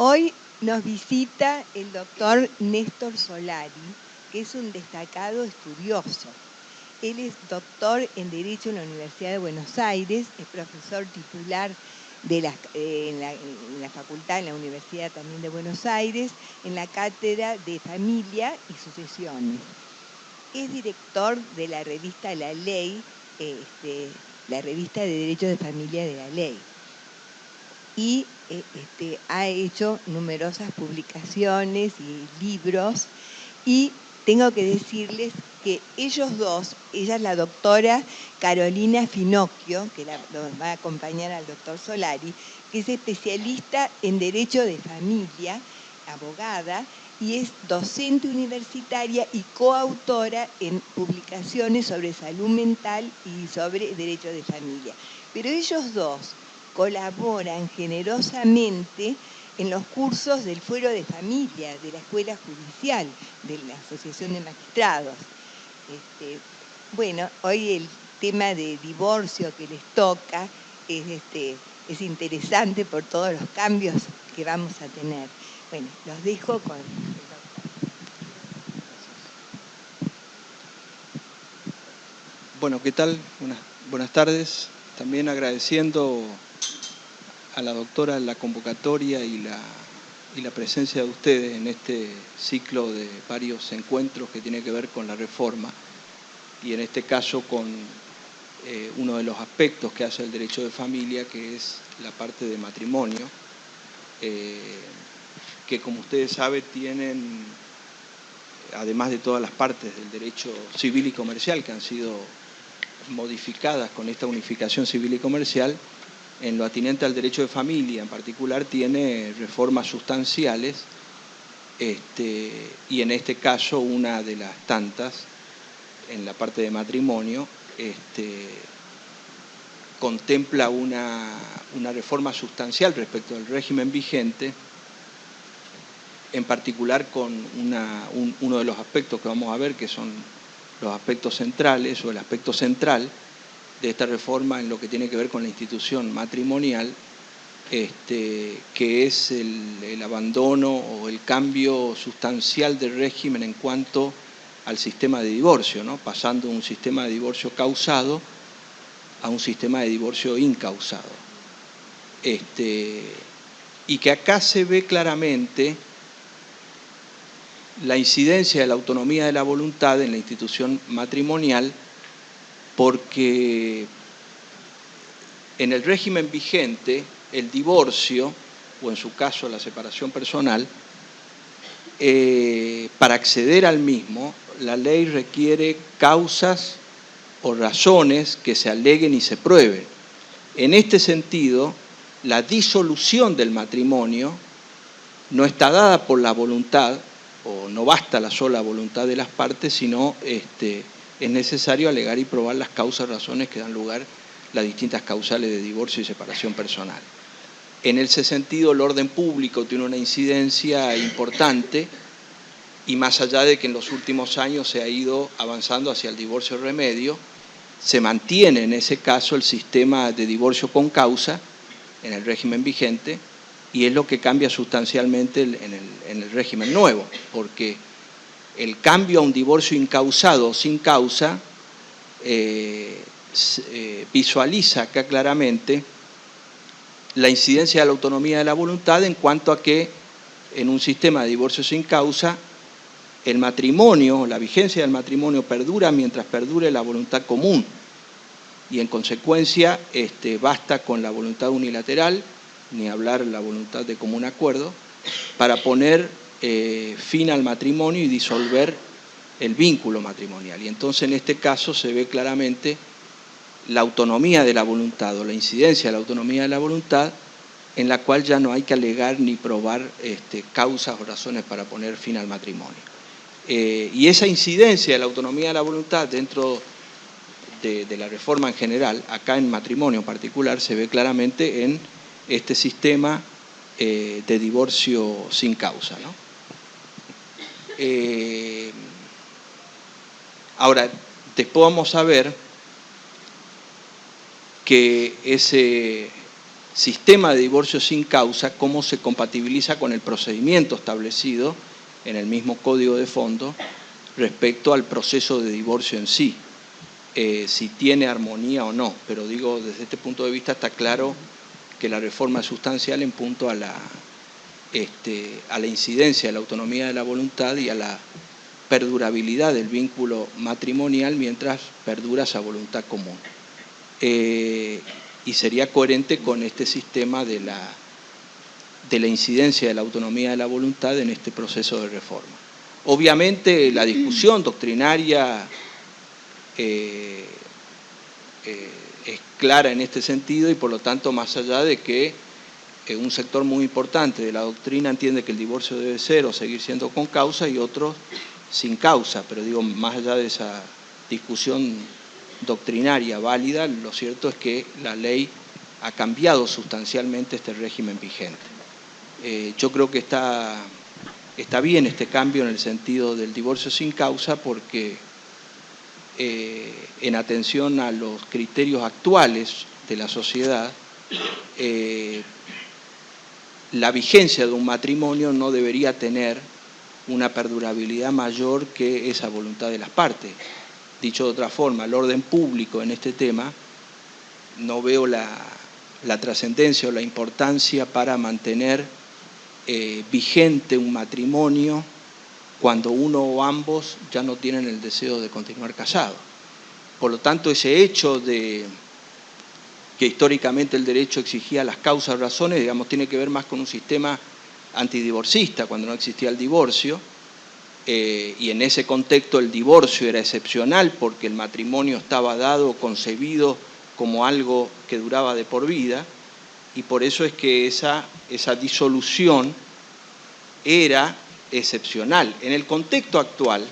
Hoy nos visita el doctor Néstor Solari, que es un destacado estudioso. Él es doctor en Derecho en la Universidad de Buenos Aires, es profesor titular en la facultad, en la Universidad también de Buenos Aires, en la cátedra de Familia y Sucesiones. Es director de la revista La Ley, la revista de Derecho de Familia de la Ley. Y ha hecho numerosas publicaciones y libros, y tengo que decirles que ellos dos, ella es la doctora Carolina Finocchio, que nos va a acompañar al doctor Solari, que es especialista en Derecho de Familia, abogada, y es docente universitaria y coautora en publicaciones sobre salud mental y sobre derecho de familia. Pero ellos dos colaboran generosamente en los cursos del Fuero de Familia, de la Escuela Judicial, de la Asociación de Magistrados. Bueno, hoy el tema de divorcio que les toca es interesante por todos los cambios que vamos a tener. Bueno, los dejo con el doctor. Bueno, ¿qué tal? Buenas tardes. También agradeciendo a la doctora la convocatoria y la presencia de ustedes en este ciclo de varios encuentros que tiene que ver con la reforma y en este caso con uno de los aspectos que hace el derecho de familia, que es la parte de matrimonio, que como ustedes saben tienen, además de todas las partes del derecho civil y comercial que han sido modificadas con esta unificación civil y comercial, en lo atinente al derecho de familia en particular tiene reformas sustanciales, y en este caso una de las tantas, en la parte de matrimonio, contempla una reforma sustancial respecto al régimen vigente, en particular con uno de los aspectos que vamos a ver, que son los aspectos centrales o el aspecto central de esta reforma en lo que tiene que ver con la institución matrimonial, que es el abandono o el cambio sustancial del régimen en cuanto al sistema de divorcio, ¿no? Pasando de un sistema de divorcio causado a un sistema de divorcio incausado. Y que acá se ve claramente la incidencia de la autonomía de la voluntad en la institución matrimonial, porque en el régimen vigente el divorcio, o en su caso la separación personal, para acceder al mismo, la ley requiere causas o razones que se aleguen y se prueben. En este sentido, la disolución del matrimonio no está dada por la voluntad, o no basta la sola voluntad de las partes, sino es necesario alegar y probar las causas, razones que dan lugar a las distintas causales de divorcio y separación personal. En ese sentido, el orden público tiene una incidencia importante, y más allá de que en los últimos años se ha ido avanzando hacia el divorcio remedio, se mantiene en ese caso el sistema de divorcio con causa en el régimen vigente, y es lo que cambia sustancialmente en el régimen nuevo, porque el cambio a un divorcio incausado o sin causa visualiza acá claramente la incidencia de la autonomía de la voluntad, en cuanto a que en un sistema de divorcio sin causa el matrimonio, la vigencia del matrimonio perdura mientras perdure la voluntad común, y en consecuencia basta con la voluntad unilateral, ni hablar la voluntad de común acuerdo, para poner fin al matrimonio y disolver el vínculo matrimonial. Y entonces en este caso se ve claramente la autonomía de la voluntad, o la incidencia de la autonomía de la voluntad, en la cual ya no hay que alegar ni probar causas o razones para poner fin al matrimonio. Y esa incidencia de la autonomía de la voluntad dentro de la reforma en general, acá en matrimonio en particular, se ve claramente en este sistema de divorcio sin causa, ¿no? Ahora, después vamos a ver que ese sistema de divorcio sin causa, cómo se compatibiliza con el procedimiento establecido en el mismo código de fondo respecto al proceso de divorcio en sí, si tiene armonía o no. Pero digo, desde este punto de vista está claro que la reforma es sustancial en punto a la incidencia de la autonomía de la voluntad y a la perdurabilidad del vínculo matrimonial mientras perdura esa voluntad común. Y sería coherente con este sistema de la incidencia de la autonomía de la voluntad en este proceso de reforma. Obviamente la discusión doctrinaria es clara en este sentido y por lo tanto, más allá de que un sector muy importante de la doctrina entiende que el divorcio debe ser o seguir siendo con causa y otros sin causa, pero digo, más allá de esa discusión doctrinaria válida, lo cierto es que la ley ha cambiado sustancialmente este régimen vigente. Yo creo que está bien este cambio en el sentido del divorcio sin causa porque en atención a los criterios actuales de la sociedad, la vigencia de un matrimonio no debería tener una perdurabilidad mayor que esa voluntad de las partes. Dicho de otra forma, el orden público en este tema, no veo la trascendencia o la importancia para mantener vigente un matrimonio cuando uno o ambos ya no tienen el deseo de continuar casados. Por lo tanto, ese hecho de que históricamente el derecho exigía las causas o razones, digamos, tiene que ver más con un sistema antidivorcista, cuando no existía el divorcio, y en ese contexto el divorcio era excepcional porque el matrimonio estaba dado, concebido como algo que duraba de por vida, y por eso es que esa disolución era excepcional. En el contexto actual,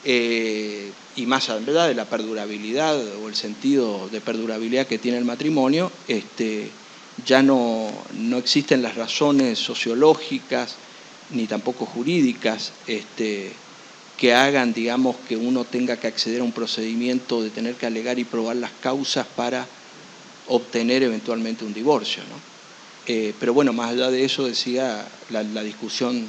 y más allá de la perdurabilidad o el sentido de perdurabilidad que tiene el matrimonio, ya no existen las razones sociológicas ni tampoco jurídicas que hagan, digamos, que uno tenga que acceder a un procedimiento de tener que alegar y probar las causas para obtener eventualmente un divorcio, ¿no? Pero bueno, más allá de eso, decía, la discusión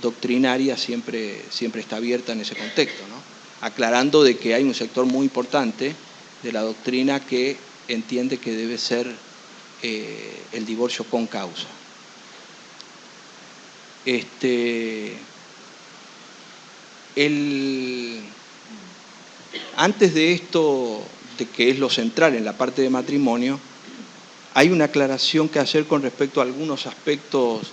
doctrinaria siempre está abierta en ese contexto, ¿no? Aclarando de que hay un sector muy importante de la doctrina que entiende que debe ser el divorcio con causa. Antes de esto, de que es lo central en la parte de matrimonio, hay una aclaración que hacer con respecto a algunos aspectos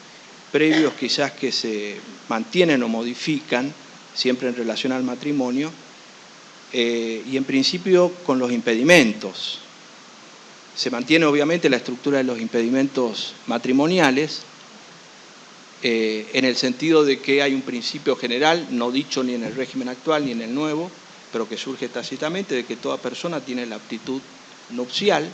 previos quizás que se mantienen o modifican, siempre en relación al matrimonio, y en principio con los impedimentos. Se mantiene obviamente la estructura de los impedimentos matrimoniales, en el sentido de que hay un principio general, no dicho ni en el régimen actual ni en el nuevo, pero que surge tácitamente, de que toda persona tiene la aptitud nupcial,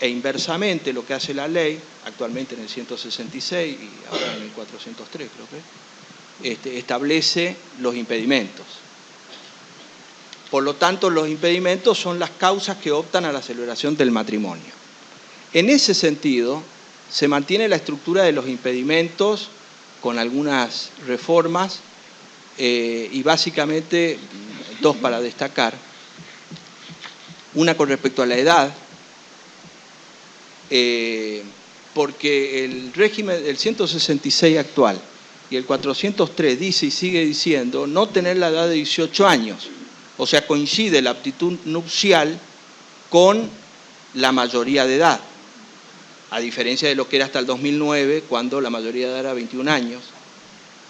e inversamente lo que hace la ley, actualmente en el 166 y ahora en el 403 creo que, establece los impedimentos. Por lo tanto, los impedimentos son las causas que optan a la celebración del matrimonio. En ese sentido, se mantiene la estructura de los impedimentos con algunas reformas y básicamente dos para destacar. Una con respecto a la edad, porque el régimen del 166 actual y el 403 dice y sigue diciendo no tener la edad de 18 años. O sea, coincide la aptitud nupcial con la mayoría de edad, a diferencia de lo que era hasta el 2009, cuando la mayoría de edad era 21 años,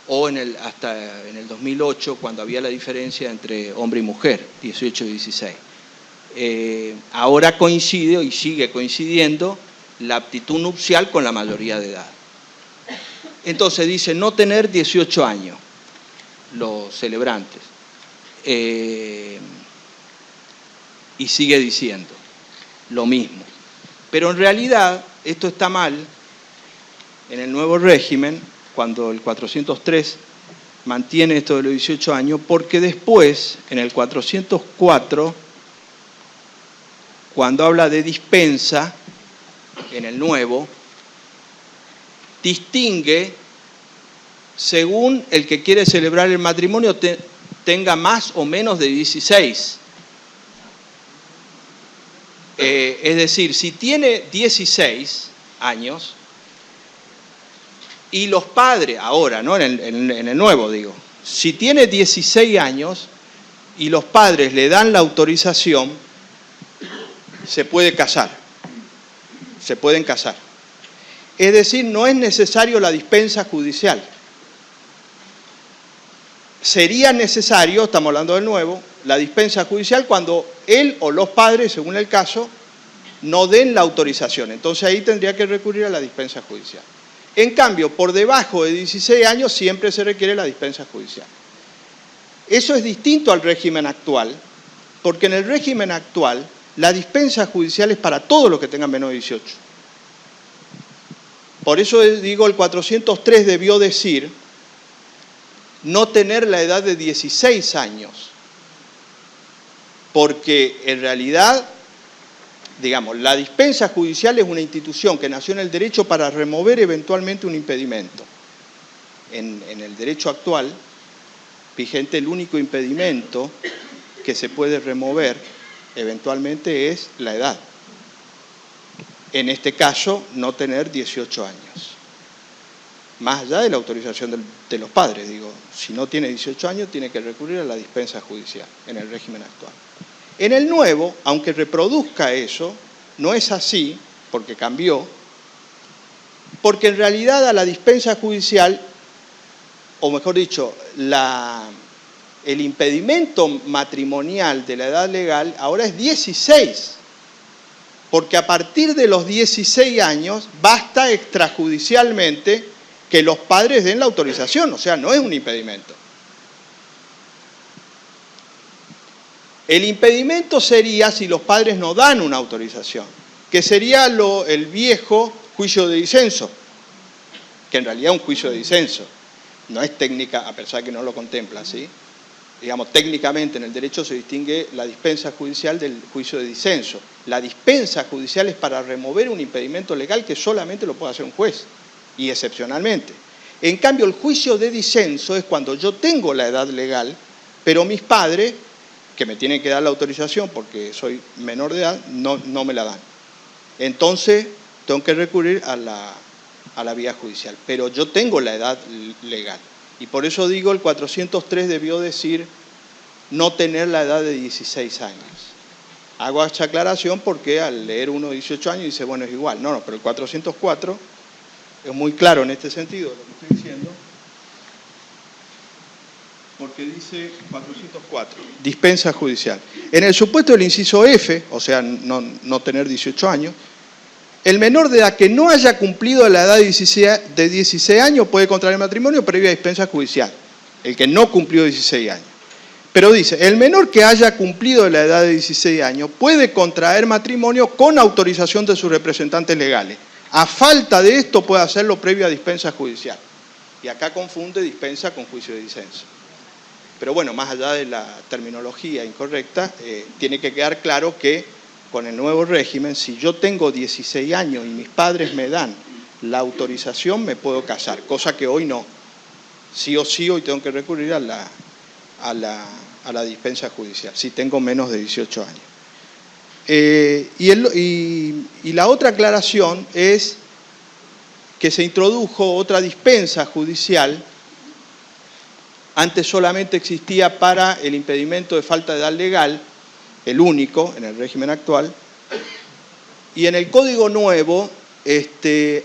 o hasta en el 2008, cuando había la diferencia entre hombre y mujer, 18 y 16. Ahora coincide y sigue coincidiendo la aptitud nupcial con la mayoría de edad. Entonces dice no tener 18 años los celebrantes. Y sigue diciendo lo mismo. Pero en realidad esto está mal en el nuevo régimen, cuando el 403 mantiene esto de los 18 años, porque después, en el 404, cuando habla de dispensa, en el nuevo, distingue según el que quiere celebrar el matrimonio tenga más o menos de 16. Es decir, si tiene 16 años y los padres, ahora, ¿no? en el nuevo digo, si tiene 16 años y los padres le dan la autorización, se puede casar, se pueden casar. Es decir, no es necesario la dispensa judicial. Sería necesario, estamos hablando del nuevo, la dispensa judicial cuando él o los padres, según el caso, no den la autorización. Entonces ahí tendría que recurrir a la dispensa judicial. En cambio, por debajo de 16 años siempre se requiere la dispensa judicial. Eso es distinto al régimen actual, porque en el régimen actual la dispensa judicial es para todos los que tengan menos de 18. Por eso digo, el 403 debió decir no tener la edad de 16 años, porque en realidad, digamos, la dispensa judicial es una institución que nació en el derecho para remover eventualmente un impedimento. En el derecho actual vigente, el único impedimento que se puede remover eventualmente es la edad. En este caso, no tener 18 años. Más allá de la autorización de los padres, digo, si no tiene 18 años tiene que recurrir a la dispensa judicial en el régimen actual. En el nuevo, aunque reproduzca eso, no es así, porque cambió, porque en realidad a la dispensa judicial, o mejor dicho, el impedimento matrimonial de la edad legal ahora es 16, porque a partir de los 16 años basta extrajudicialmente que los padres den la autorización, o sea, no es un impedimento. El impedimento sería si los padres no dan una autorización, que sería el viejo juicio de disenso, que en realidad es un juicio de disenso, no es técnica, a pesar que no lo contempla, ¿sí? Digamos, técnicamente en el derecho se distingue la dispensa judicial del juicio de disenso. La dispensa judicial es para remover un impedimento legal que solamente lo puede hacer un juez, y excepcionalmente. En cambio, el juicio de disenso es cuando yo tengo la edad legal, pero mis padres, que me tienen que dar la autorización porque soy menor de edad, no me la dan. Entonces, tengo que recurrir a la vía judicial. Pero yo tengo la edad legal. Y por eso digo, el 403 debió decir no tener la edad de 16 años. Hago esta aclaración porque al leer uno de 18 años dice, bueno, es igual. No, pero el 404 es muy claro en este sentido, lo que estoy diciendo, porque dice 404, dispensa judicial. En el supuesto del inciso F, o sea, no tener 18 años, el menor de edad que no haya cumplido la edad de 16 años puede contraer matrimonio previa dispensa judicial, el que no cumplió 16 años. Pero dice, el menor que haya cumplido la edad de 16 años puede contraer matrimonio con autorización de sus representantes legales. A falta de esto puede hacerlo previa dispensa judicial. Y acá confunde dispensa con juicio de disenso. Pero bueno, más allá de la terminología incorrecta, tiene que quedar claro que con el nuevo régimen, si yo tengo 16 años y mis padres me dan la autorización, me puedo casar, cosa que hoy no. Sí o sí, hoy tengo que recurrir a la dispensa judicial, si tengo menos de 18 años. Y la otra aclaración es que se introdujo otra dispensa judicial. Antes solamente existía para el impedimento de falta de edad legal, el único en el régimen actual, y en el Código Nuevo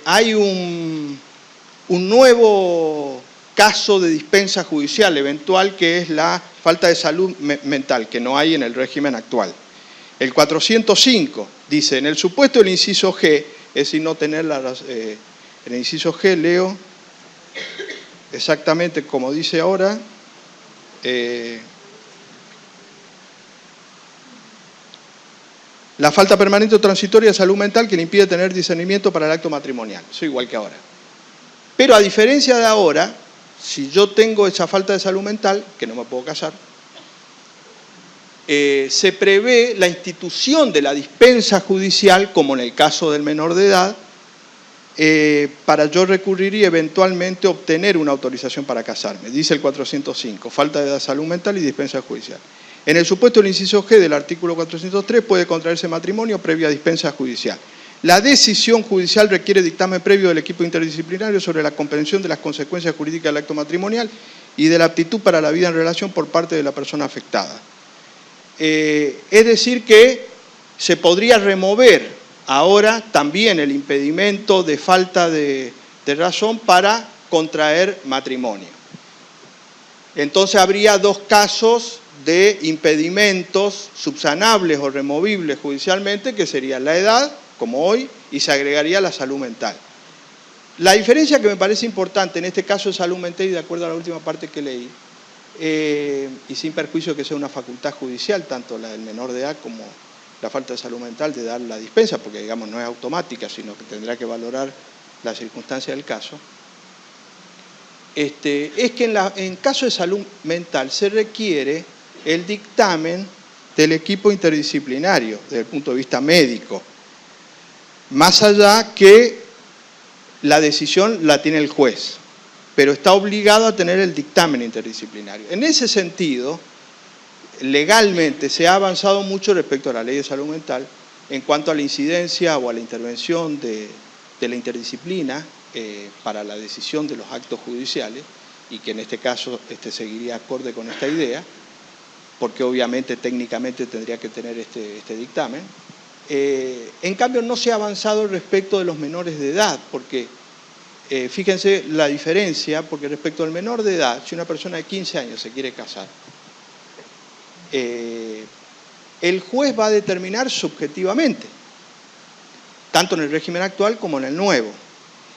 hay un nuevo caso de dispensa judicial eventual, que es la falta de salud mental, que no hay en el régimen actual. El 405 dice, en el supuesto del inciso G, es decir, no tener en el inciso G leo exactamente como dice ahora, la falta permanente o transitoria de salud mental que le impide tener discernimiento para el acto matrimonial. Eso igual que ahora. Pero a diferencia de ahora, si yo tengo esa falta de salud mental, que no me puedo casar, se prevé la institución de la dispensa judicial, como en el caso del menor de edad, para yo recurrir y eventualmente obtener una autorización para casarme. Dice el 405, falta de salud mental y dispensa judicial. En el supuesto del inciso G del artículo 403 puede contraerse matrimonio previa dispensa judicial. La decisión judicial requiere dictamen previo del equipo interdisciplinario sobre la comprensión de las consecuencias jurídicas del acto matrimonial y de la aptitud para la vida en relación por parte de la persona afectada. Es decir que se podría remover ahora también el impedimento de falta de razón para contraer matrimonio. Entonces habría dos casos de impedimentos subsanables o removibles judicialmente, que sería la edad, como hoy, y se agregaría la salud mental. La diferencia que me parece importante en este caso de salud mental, y de acuerdo a la última parte que leí, y sin perjuicio de que sea una facultad judicial, tanto la del menor de edad como la falta de salud mental de dar la dispensa, porque digamos no es automática, sino que tendrá que valorar las circunstancias del caso, es que en caso de salud mental se requiere el dictamen del equipo interdisciplinario desde el punto de vista médico, más allá que la decisión la tiene el juez, pero está obligado a tener el dictamen interdisciplinario. En ese sentido, legalmente se ha avanzado mucho respecto a la ley de salud mental en cuanto a la incidencia o a la intervención de la interdisciplina para la decisión de los actos judiciales, y que en este caso seguiría acorde con esta idea, porque obviamente técnicamente tendría que tener este dictamen. En cambio no se ha avanzado respecto de los menores de edad, porque fíjense la diferencia, porque respecto al menor de edad, si una persona de 15 años se quiere casar, el juez va a determinar subjetivamente, tanto en el régimen actual como en el nuevo.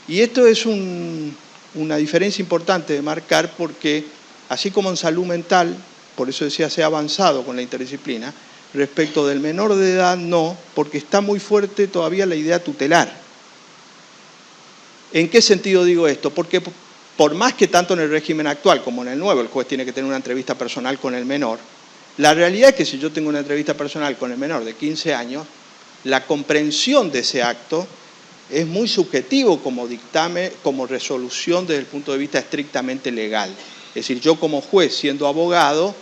Y esto es una diferencia importante de marcar, porque así como en salud mental, por eso decía se ha avanzado con la interdisciplina, respecto del menor de edad no, porque está muy fuerte todavía la idea tutelar. ¿En qué sentido digo esto? Porque por más que tanto en el régimen actual como en el nuevo el juez tiene que tener una entrevista personal con el menor, la realidad es que si yo tengo una entrevista personal con el menor de 15 años, la comprensión de ese acto es muy subjetivo como dictamen, como resolución desde el punto de vista estrictamente legal. Es decir, yo como juez, siendo abogado,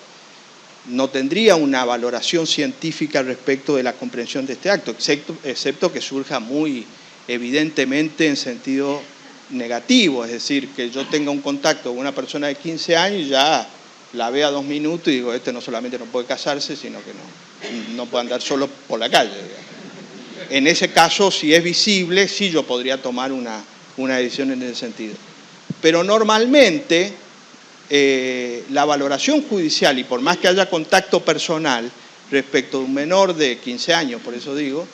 no tendría una valoración científica respecto de la comprensión de este acto, excepto que surja muy evidentemente en sentido negativo, es decir, que yo tenga un contacto con una persona de 15 años y ya la vea 2 minutos y digo, no solamente no puede casarse, sino que no puede andar solo por la calle, digamos. En ese caso, si es visible, sí yo podría tomar una decisión en ese sentido. Pero normalmente, la valoración judicial, y por más que haya contacto personal respecto de un menor de 15 años, por eso digo,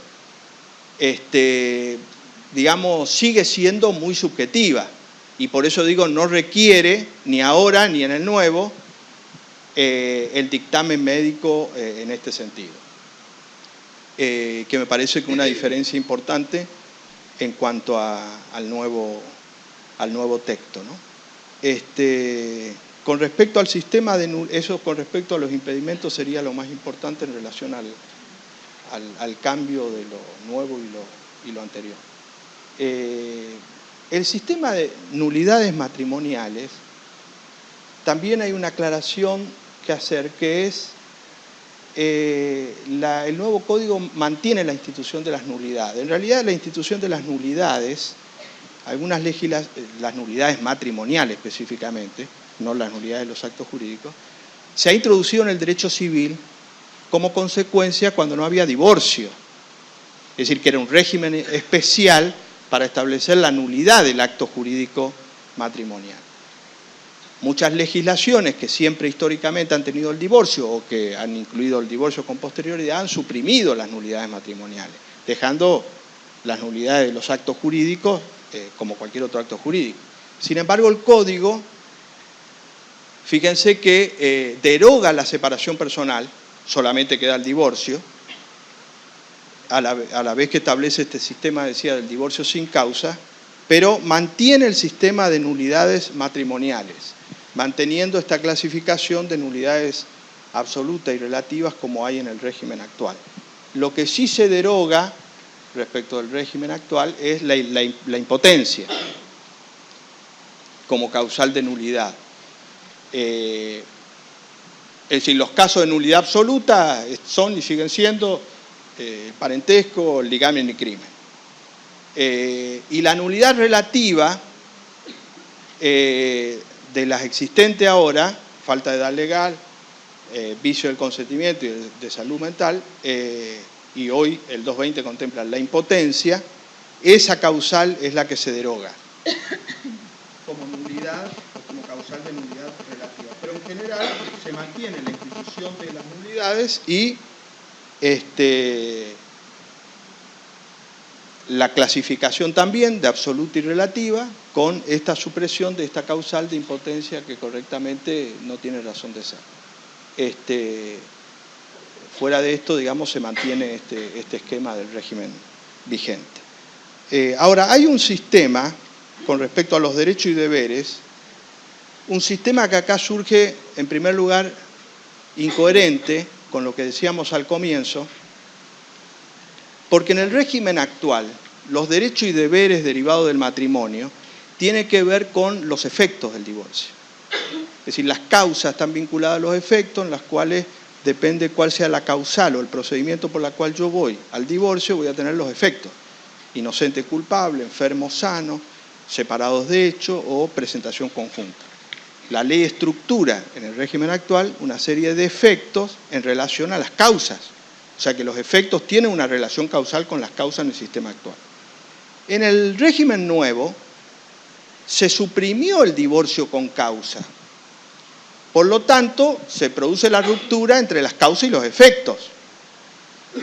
digamos, sigue siendo muy subjetiva. Y por eso digo, no requiere, ni ahora ni en el nuevo, el dictamen médico en este sentido. Que me parece que una diferencia importante en cuanto al nuevo texto, ¿no? Con respecto al sistema eso con respecto a los impedimentos sería lo más importante en relación al cambio de lo nuevo y lo anterior. El sistema de nulidades matrimoniales, también hay una aclaración que hacer, que es el nuevo código mantiene la institución de las nulidades. En realidad la institución de las nulidades, las nulidades matrimoniales específicamente, no las nulidades de los actos jurídicos, se ha introducido en el derecho civil como consecuencia cuando no había divorcio. Es decir, que era un régimen especial para establecer la nulidad del acto jurídico matrimonial. Muchas legislaciones que siempre históricamente han tenido el divorcio o que han incluido el divorcio con posterioridad han suprimido las nulidades matrimoniales, dejando las nulidades de los actos jurídicos como cualquier otro acto jurídico. Sin embargo, el Código, fíjense que deroga la separación personal, solamente queda el divorcio, a la vez que establece este sistema, decía, del divorcio sin causa, pero mantiene el sistema de nulidades matrimoniales, manteniendo esta clasificación de nulidades absolutas y relativas como hay en el régimen actual. Lo que sí se deroga respecto del régimen actual es la impotencia como causal de nulidad. Es decir, los casos de nulidad absoluta son y siguen siendo parentesco, ligamen y crimen. Y la nulidad relativa de las existentes ahora, falta de edad legal, vicio del consentimiento y de salud mental, y hoy el 220 contempla la impotencia, esa causal es la que se deroga como nulidad o como causal de nulidad relativa. Pero en general se mantiene la institución de las nulidades y la clasificación también de absoluta y relativa con esta supresión de esta causal de impotencia que correctamente no tiene razón de ser. Fuera de esto, digamos, se mantiene este esquema del régimen vigente. Ahora, hay un sistema, con respecto a los derechos y deberes, un sistema que acá surge, en primer lugar, incoherente con lo que decíamos al comienzo, porque en el régimen actual, los derechos y deberes derivados del matrimonio tienen que ver con los efectos del divorcio. Es decir, las causas están vinculadas a los efectos, en las cuales depende cuál sea la causal o el procedimiento por la cual yo voy al divorcio, voy a tener los efectos. Inocente, culpable, enfermo, sano, separados de hecho o presentación conjunta. La ley estructura en el régimen actual una serie de efectos en relación a las causas. O sea que los efectos tienen una relación causal con las causas en el sistema actual. En el régimen nuevo se suprimió el divorcio con causa. Por lo tanto, se produce la ruptura entre las causas y los efectos.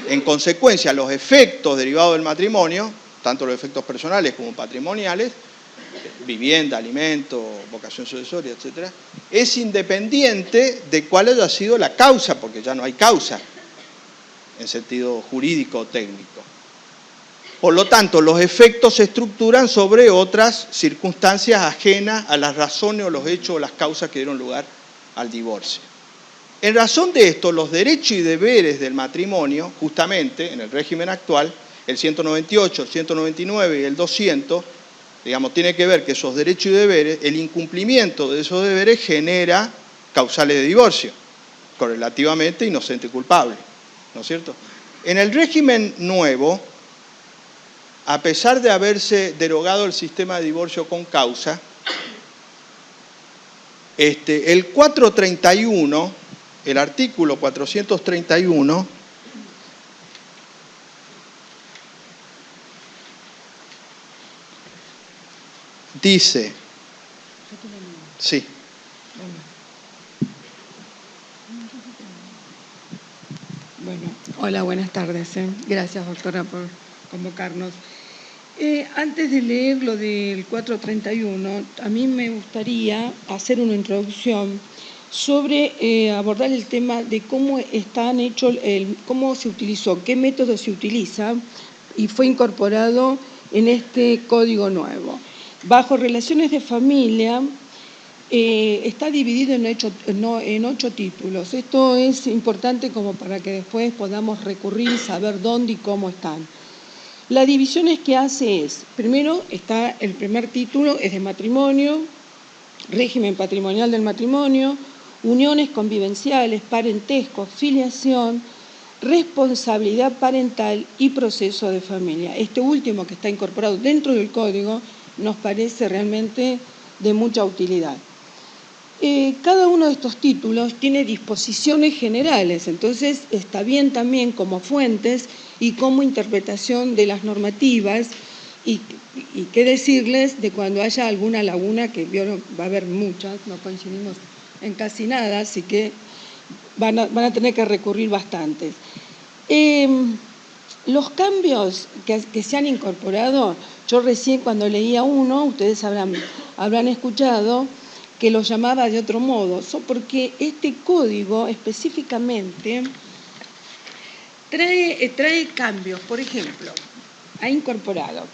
En consecuencia, los efectos derivados del matrimonio, tanto los efectos personales como patrimoniales, vivienda, alimento, vocación sucesoria, etc., es independiente de cuál haya sido la causa, porque ya no hay causa en sentido jurídico o técnico. Por lo tanto, los efectos se estructuran sobre otras circunstancias ajenas a las razones o los hechos o las causas que dieron lugar al divorcio. En razón de esto, los derechos y deberes del matrimonio, justamente en el régimen actual, el 198, el 199 y el 200, digamos, tiene que ver que esos derechos y deberes, el incumplimiento de esos deberes genera causales de divorcio, correlativamente inocente y culpable, ¿no es cierto? En el régimen nuevo, a pesar de haberse derogado el sistema de divorcio con causa, el 431, el artículo 431, dice, sí. Bueno, hola, buenas tardes. Gracias, doctora, por convocarnos. Antes de leer lo del 431, a mí me gustaría hacer una introducción sobre abordar el tema de cómo están hechos, cómo se utilizó, qué método se utiliza y fue incorporado en este código nuevo. Bajo relaciones de familia está dividido en 8 títulos. Esto es importante como para que después podamos recurrir y saber dónde y cómo están. La división que hace es, primero está el primer título, es de matrimonio, régimen patrimonial del matrimonio, uniones convivenciales, parentesco, filiación, responsabilidad parental y proceso de familia. Este último que está incorporado dentro del código nos parece realmente de mucha utilidad. Cada uno de estos títulos tiene disposiciones generales, entonces está bien también como fuentes y como interpretación de las normativas y qué decirles de cuando haya alguna laguna, que va a haber muchas, no coincidimos en casi nada, así que van a tener que recurrir bastantes. Los cambios que se han incorporado, yo recién cuando leía uno, ustedes habrán escuchado que lo llamaba de otro modo, porque este código específicamente trae cambios. Por ejemplo, ha incorporado,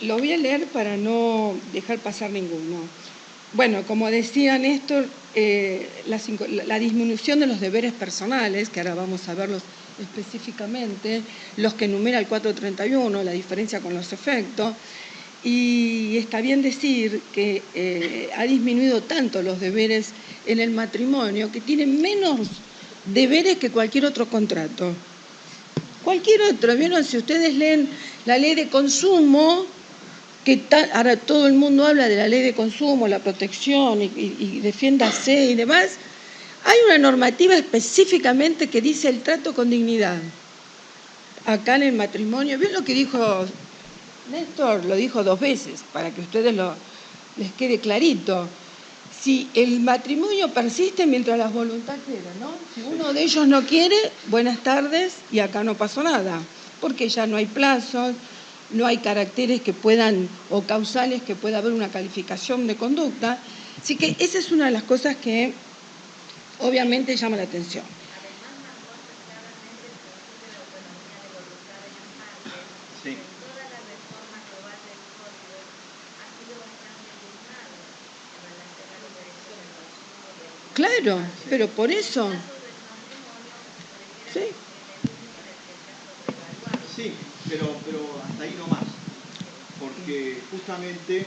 lo voy a leer para no dejar pasar ninguno. Bueno, como decía Néstor, la disminución de los deberes personales, que ahora vamos a verlos específicamente, los que enumera el 431, la diferencia con los efectos, y está bien decir que ha disminuido tanto los deberes en el matrimonio que tienen menos deberes que cualquier otro contrato. Cualquier otro, ¿vieron? Si ustedes leen la ley de consumo, ahora todo el mundo habla de la ley de consumo, la protección y defiéndase y demás, hay una normativa específicamente que dice el trato con dignidad. Acá en el matrimonio, ¿ven lo que dijo Néstor? Lo dijo 2 veces, para que a ustedes les quede clarito. Si el matrimonio persiste mientras las voluntades quieran, ¿no? Si uno de ellos no quiere, buenas tardes, y acá no pasó nada, porque ya no hay plazos, no hay caracteres que puedan, o causales que pueda haber una calificación de conducta. Así que esa es una de las cosas que obviamente llama la atención. Sí. Claro, pero por eso. Sí. Sí, pero hasta ahí no más. Porque justamente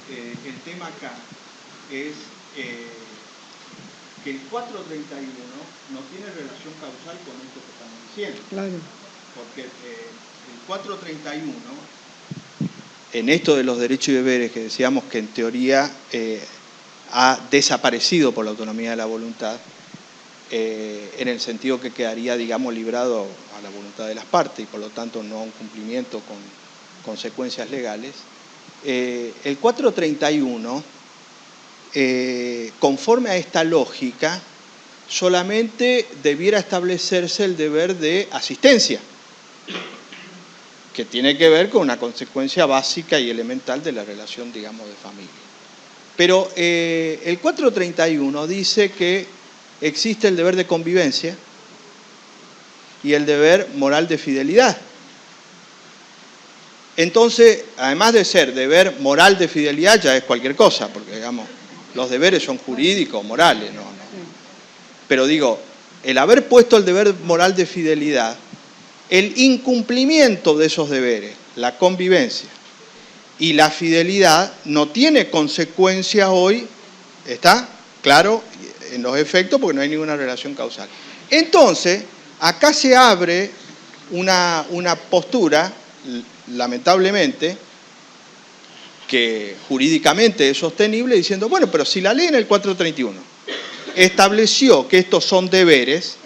el tema acá es que el 431 no tiene relación causal con esto que estamos diciendo. Claro. Porque el 431, en esto de los derechos y deberes que decíamos que en teoría ha desaparecido por la autonomía de la voluntad, en el sentido que quedaría, digamos, librado a la voluntad de las partes y por lo tanto no a un cumplimiento con consecuencias legales, el 431, conforme a esta lógica, solamente debiera establecerse el deber de asistencia, que tiene que ver con una consecuencia básica y elemental de la relación, digamos, de familia. Pero el 431 dice que existe el deber de convivencia y el deber moral de fidelidad. Entonces, además de ser deber moral de fidelidad, ya es cualquier cosa, porque, digamos, los deberes son jurídicos, morales, no. Pero digo, el haber puesto el deber moral de fidelidad, el incumplimiento de esos deberes, la convivencia y la fidelidad no tiene consecuencias hoy, ¿está? Claro, en los efectos, porque no hay ninguna relación causal. Entonces, acá se abre una postura, lamentablemente, que jurídicamente es sostenible, diciendo, bueno, pero si la ley en el 431 estableció que estos son deberes,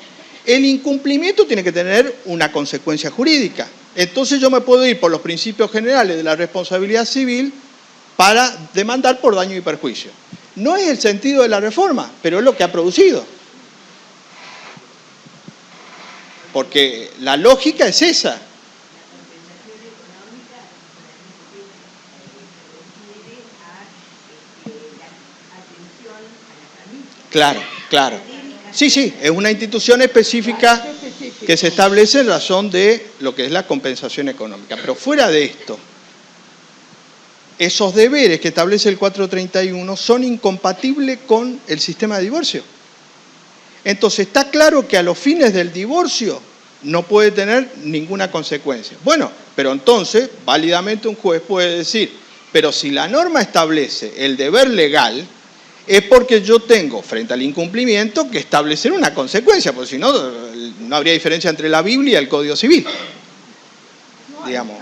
el incumplimiento tiene que tener una consecuencia jurídica. Entonces yo me puedo ir por los principios generales de la responsabilidad civil para demandar por daño y perjuicio. No es el sentido de la reforma, pero es lo que ha producido. Porque la lógica es esa. Claro, claro. Sí, sí, es una institución específica que se establece en razón de lo que es la compensación económica. Pero fuera de esto, esos deberes que establece el 431 son incompatibles con el sistema de divorcio. Entonces está claro que a los fines del divorcio no puede tener ninguna consecuencia. Bueno, pero entonces, válidamente un juez puede decir, pero si la norma establece el deber legal, es porque yo tengo, frente al incumplimiento, que establecer una consecuencia, porque si no, no habría diferencia entre la Biblia y el Código Civil. Digamos.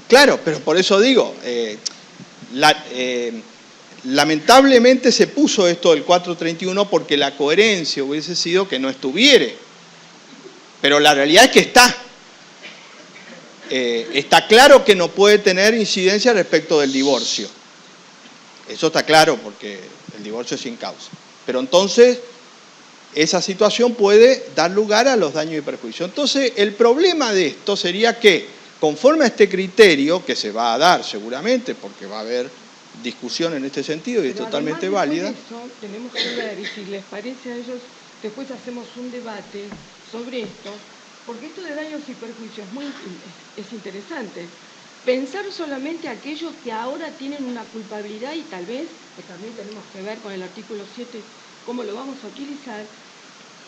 Claro, pero por eso digo, lamentablemente se puso esto del 431 porque la coherencia hubiese sido que no estuviere. Pero la realidad es que está. Está claro que no puede tener incidencia respecto del divorcio. Eso está claro porque el divorcio es sin causa. Pero entonces, esa situación puede dar lugar a los daños y perjuicios. Entonces, el problema de esto sería que, conforme a este criterio, que se va a dar seguramente, porque va a haber discusión en este sentido y es totalmente válida. Eso, tenemos que ver, y si les parece a ellos, después hacemos un debate sobre esto, porque esto de daños y perjuicios es interesante. Pensar solamente a aquellos que ahora tienen una culpabilidad y tal vez, que también tenemos que ver con el artículo 7 cómo lo vamos a utilizar,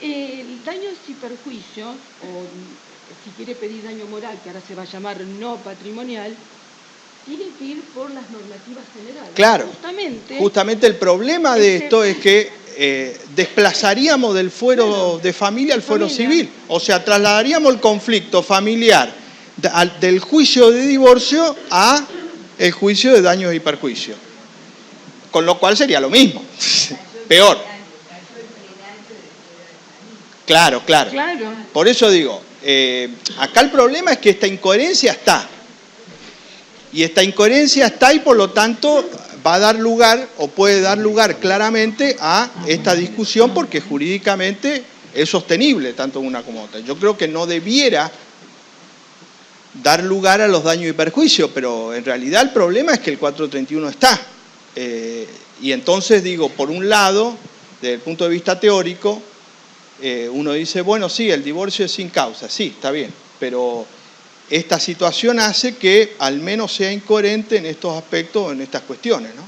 el daños y perjuicios, o si quiere pedir daño moral, que ahora se va a llamar no patrimonial, tiene que ir por las normativas generales. Claro, justamente el problema de esto es que desplazaríamos del fuero de familia al fuero civil. O sea, trasladaríamos el conflicto familiar del juicio de divorcio a el juicio de daños y perjuicios. Con lo cual sería lo mismo, peor. Claro. Por eso digo, acá el problema es que esta incoherencia está. Y esta incoherencia está y por lo tanto va a dar lugar o puede dar lugar claramente a esta discusión porque jurídicamente es sostenible tanto una como otra. Yo creo que no debiera dar lugar a los daños y perjuicios, pero en realidad el problema es que el 431 está. Y entonces digo, por un lado, desde el punto de vista teórico, uno dice, bueno, sí, el divorcio es sin causa, sí, está bien, pero esta situación hace que al menos sea incoherente en estos aspectos, en estas cuestiones, ¿no?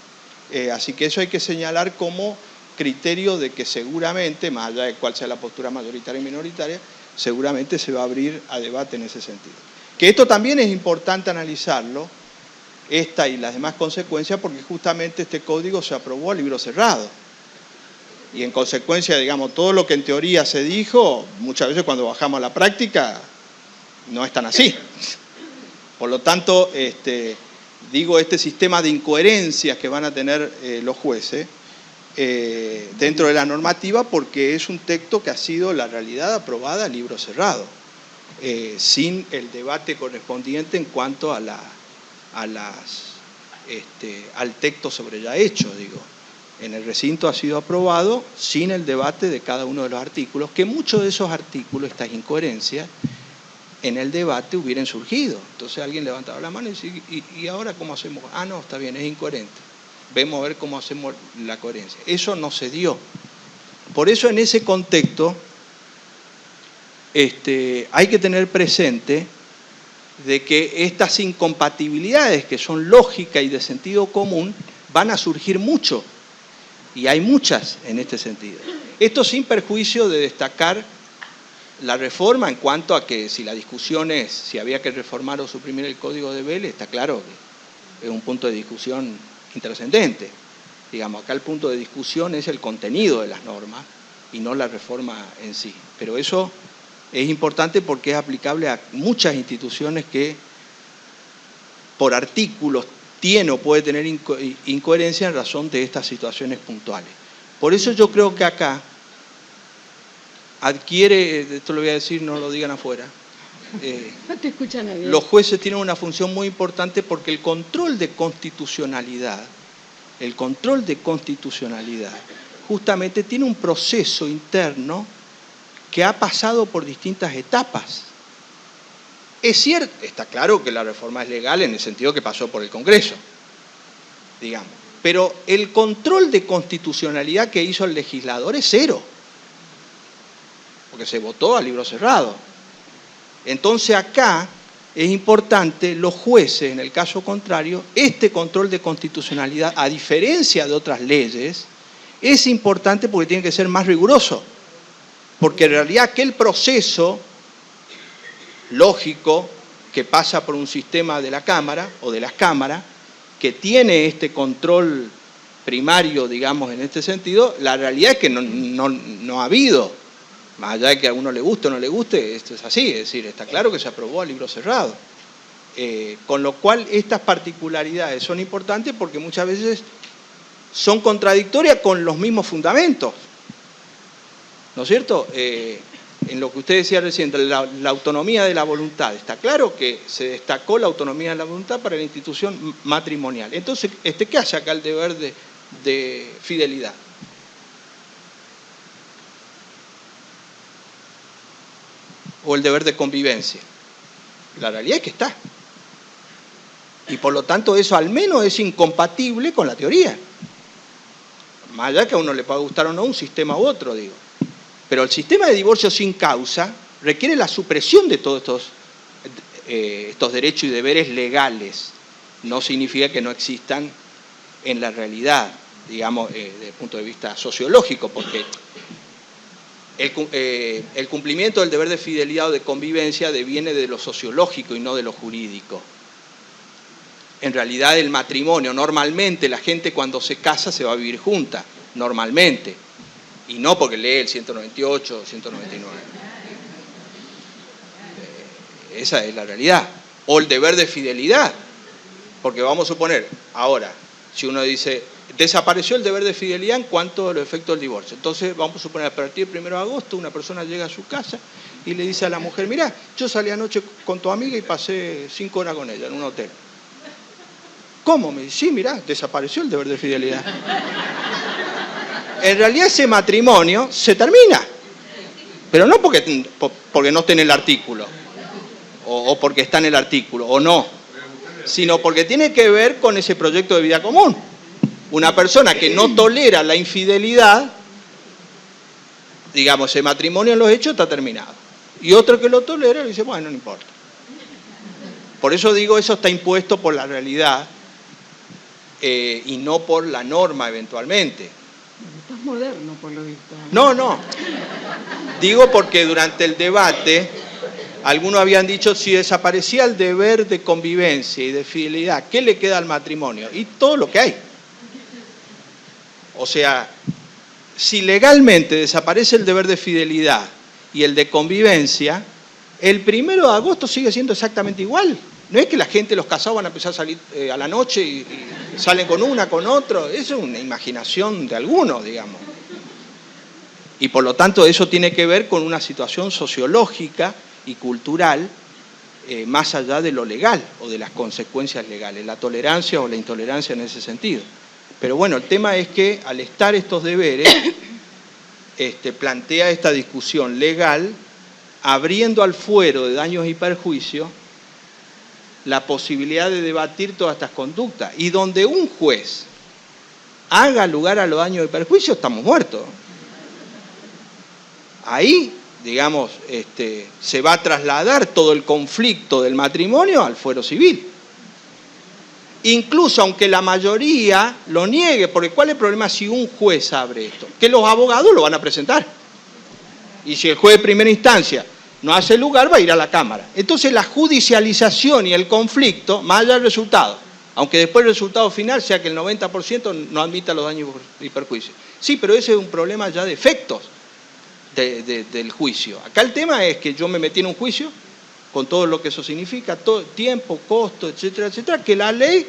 Así que eso hay que señalar como criterio de que seguramente, más allá de cuál sea la postura mayoritaria y minoritaria, seguramente se va a abrir a debate en ese sentido. Que esto también es importante analizarlo, esta y las demás consecuencias, porque justamente este código se aprobó a libro cerrado. Y en consecuencia, digamos, todo lo que en teoría se dijo, muchas veces cuando bajamos a la práctica, no es tan así. Por lo tanto, digo, este sistema de incoherencias que van a tener los jueces dentro de la normativa, porque es un texto que ha sido, la realidad, aprobada a libro cerrado, sin el debate correspondiente en cuanto al texto sobre ya hecho, digo. En el recinto ha sido aprobado sin el debate de cada uno de los artículos, que muchos de esos artículos, estas incoherencias, en el debate hubieran surgido. Entonces alguien levantaba la mano y decía, ¿y ahora cómo hacemos? Ah, no, está bien, es incoherente. Vemos a ver cómo hacemos la coherencia. Eso no se dio. Por eso en ese contexto hay que tener presente de que estas incompatibilidades que son lógicas y de sentido común van a surgir mucho. Y hay muchas en este sentido. Esto sin perjuicio de destacar la reforma en cuanto a que si la discusión es si había que reformar o suprimir el Código de Vélez, está claro que es un punto de discusión intrascendente. Digamos, acá el punto de discusión es el contenido de las normas y no la reforma en sí. Pero eso es importante porque es aplicable a muchas instituciones que por artículos tiene o puede tener incoherencia en razón de estas situaciones puntuales. Por eso yo creo que acá adquiere, esto lo voy a decir, no lo digan afuera, no te escucha nadie. Los jueces tienen una función muy importante porque el control de constitucionalidad justamente tiene un proceso interno que ha pasado por distintas etapas. Es cierto, está claro que la reforma es legal en el sentido que pasó por el Congreso, digamos, pero el control de constitucionalidad que hizo el legislador es cero, porque se votó a libro cerrado. Entonces acá es importante, los jueces, en el caso contrario, este control de constitucionalidad, a diferencia de otras leyes, es importante porque tiene que ser más riguroso, porque en realidad aquel proceso lógico que pasa por un sistema de la Cámara o de las cámaras, que tiene este control primario, digamos, en este sentido, la realidad es que no ha habido, más allá de que a uno le guste o no le guste, esto es así, es decir, está claro que se aprobó a libro cerrado. Con lo cual, estas particularidades son importantes porque muchas veces son contradictorias con los mismos fundamentos, ¿no es cierto? En lo que usted decía recién, la autonomía de la voluntad. Está claro que se destacó la autonomía de la voluntad para la institución matrimonial. Entonces, ¿qué hace acá el deber de fidelidad? O el deber de convivencia. La realidad es que está. Y por lo tanto, eso al menos es incompatible con la teoría. Más allá que a uno le pueda gustar o no un sistema u otro, digo. Pero el sistema de divorcio sin causa requiere la supresión de todos estos derechos y deberes legales. No significa que no existan en la realidad. digamos, desde el punto de vista sociológico, porque el cumplimiento del deber de fidelidad o de convivencia deviene de lo sociológico y no de lo jurídico. En realidad el matrimonio, normalmente la gente cuando se casa se va a vivir junta, normalmente, y no porque lee el 198 o 199. Esa es la realidad. O el deber de fidelidad, porque vamos a suponer, ahora, si uno dice, desapareció el deber de fidelidad en cuanto a los efectos del divorcio. Entonces, vamos a suponer, a partir del 1 de agosto, una persona llega a su casa y le dice a la mujer, mirá, yo salí anoche con tu amiga y pasé 5 horas con ella en un hotel. ¿Cómo? Me dice, sí, mirá, desapareció el deber de fidelidad. En realidad ese matrimonio se termina, pero no porque no esté en el artículo, o porque está en el artículo, o no, sino porque tiene que ver con ese proyecto de vida común. Una persona que no tolera la infidelidad, digamos, ese matrimonio en los hechos está terminado. Y otro que lo tolera le dice, bueno, no importa. Por eso digo, eso está impuesto por la realidad y no por la norma eventualmente. Estás moderno, por lo visto. No. Digo porque durante el debate, algunos habían dicho, si desaparecía el deber de convivencia y de fidelidad, ¿qué le queda al matrimonio? Y todo lo que hay. O sea, si legalmente desaparece el deber de fidelidad y el de convivencia, el 1 de agosto sigue siendo exactamente igual. No es que la gente, los casados, van a empezar a salir a la noche y salen con una, con otro. Eso es una imaginación de algunos, digamos. Y por lo tanto eso tiene que ver con una situación sociológica y cultural más allá de lo legal o de las consecuencias legales, la tolerancia o la intolerancia en ese sentido. Pero bueno, el tema es que al estar estos deberes, plantea esta discusión legal, abriendo al fuero de daños y perjuicios la posibilidad de debatir todas estas conductas. Y donde un juez haga lugar a los daños y perjuicios, estamos muertos. Ahí, digamos, se va a trasladar todo el conflicto del matrimonio al fuero civil. Incluso aunque la mayoría lo niegue, porque ¿cuál es el problema si un juez abre esto? Que los abogados lo van a presentar. Y si el juez de primera instancia no hace lugar, va a ir a la Cámara. Entonces la judicialización y el conflicto, más allá del resultado, aunque después el resultado final sea que el 90% no admita los daños y perjuicios. Sí, pero ese es un problema ya de efectos del juicio. Acá el tema es que yo me metí en un juicio, con todo lo que eso significa, todo tiempo, costo, etcétera, etcétera, que la ley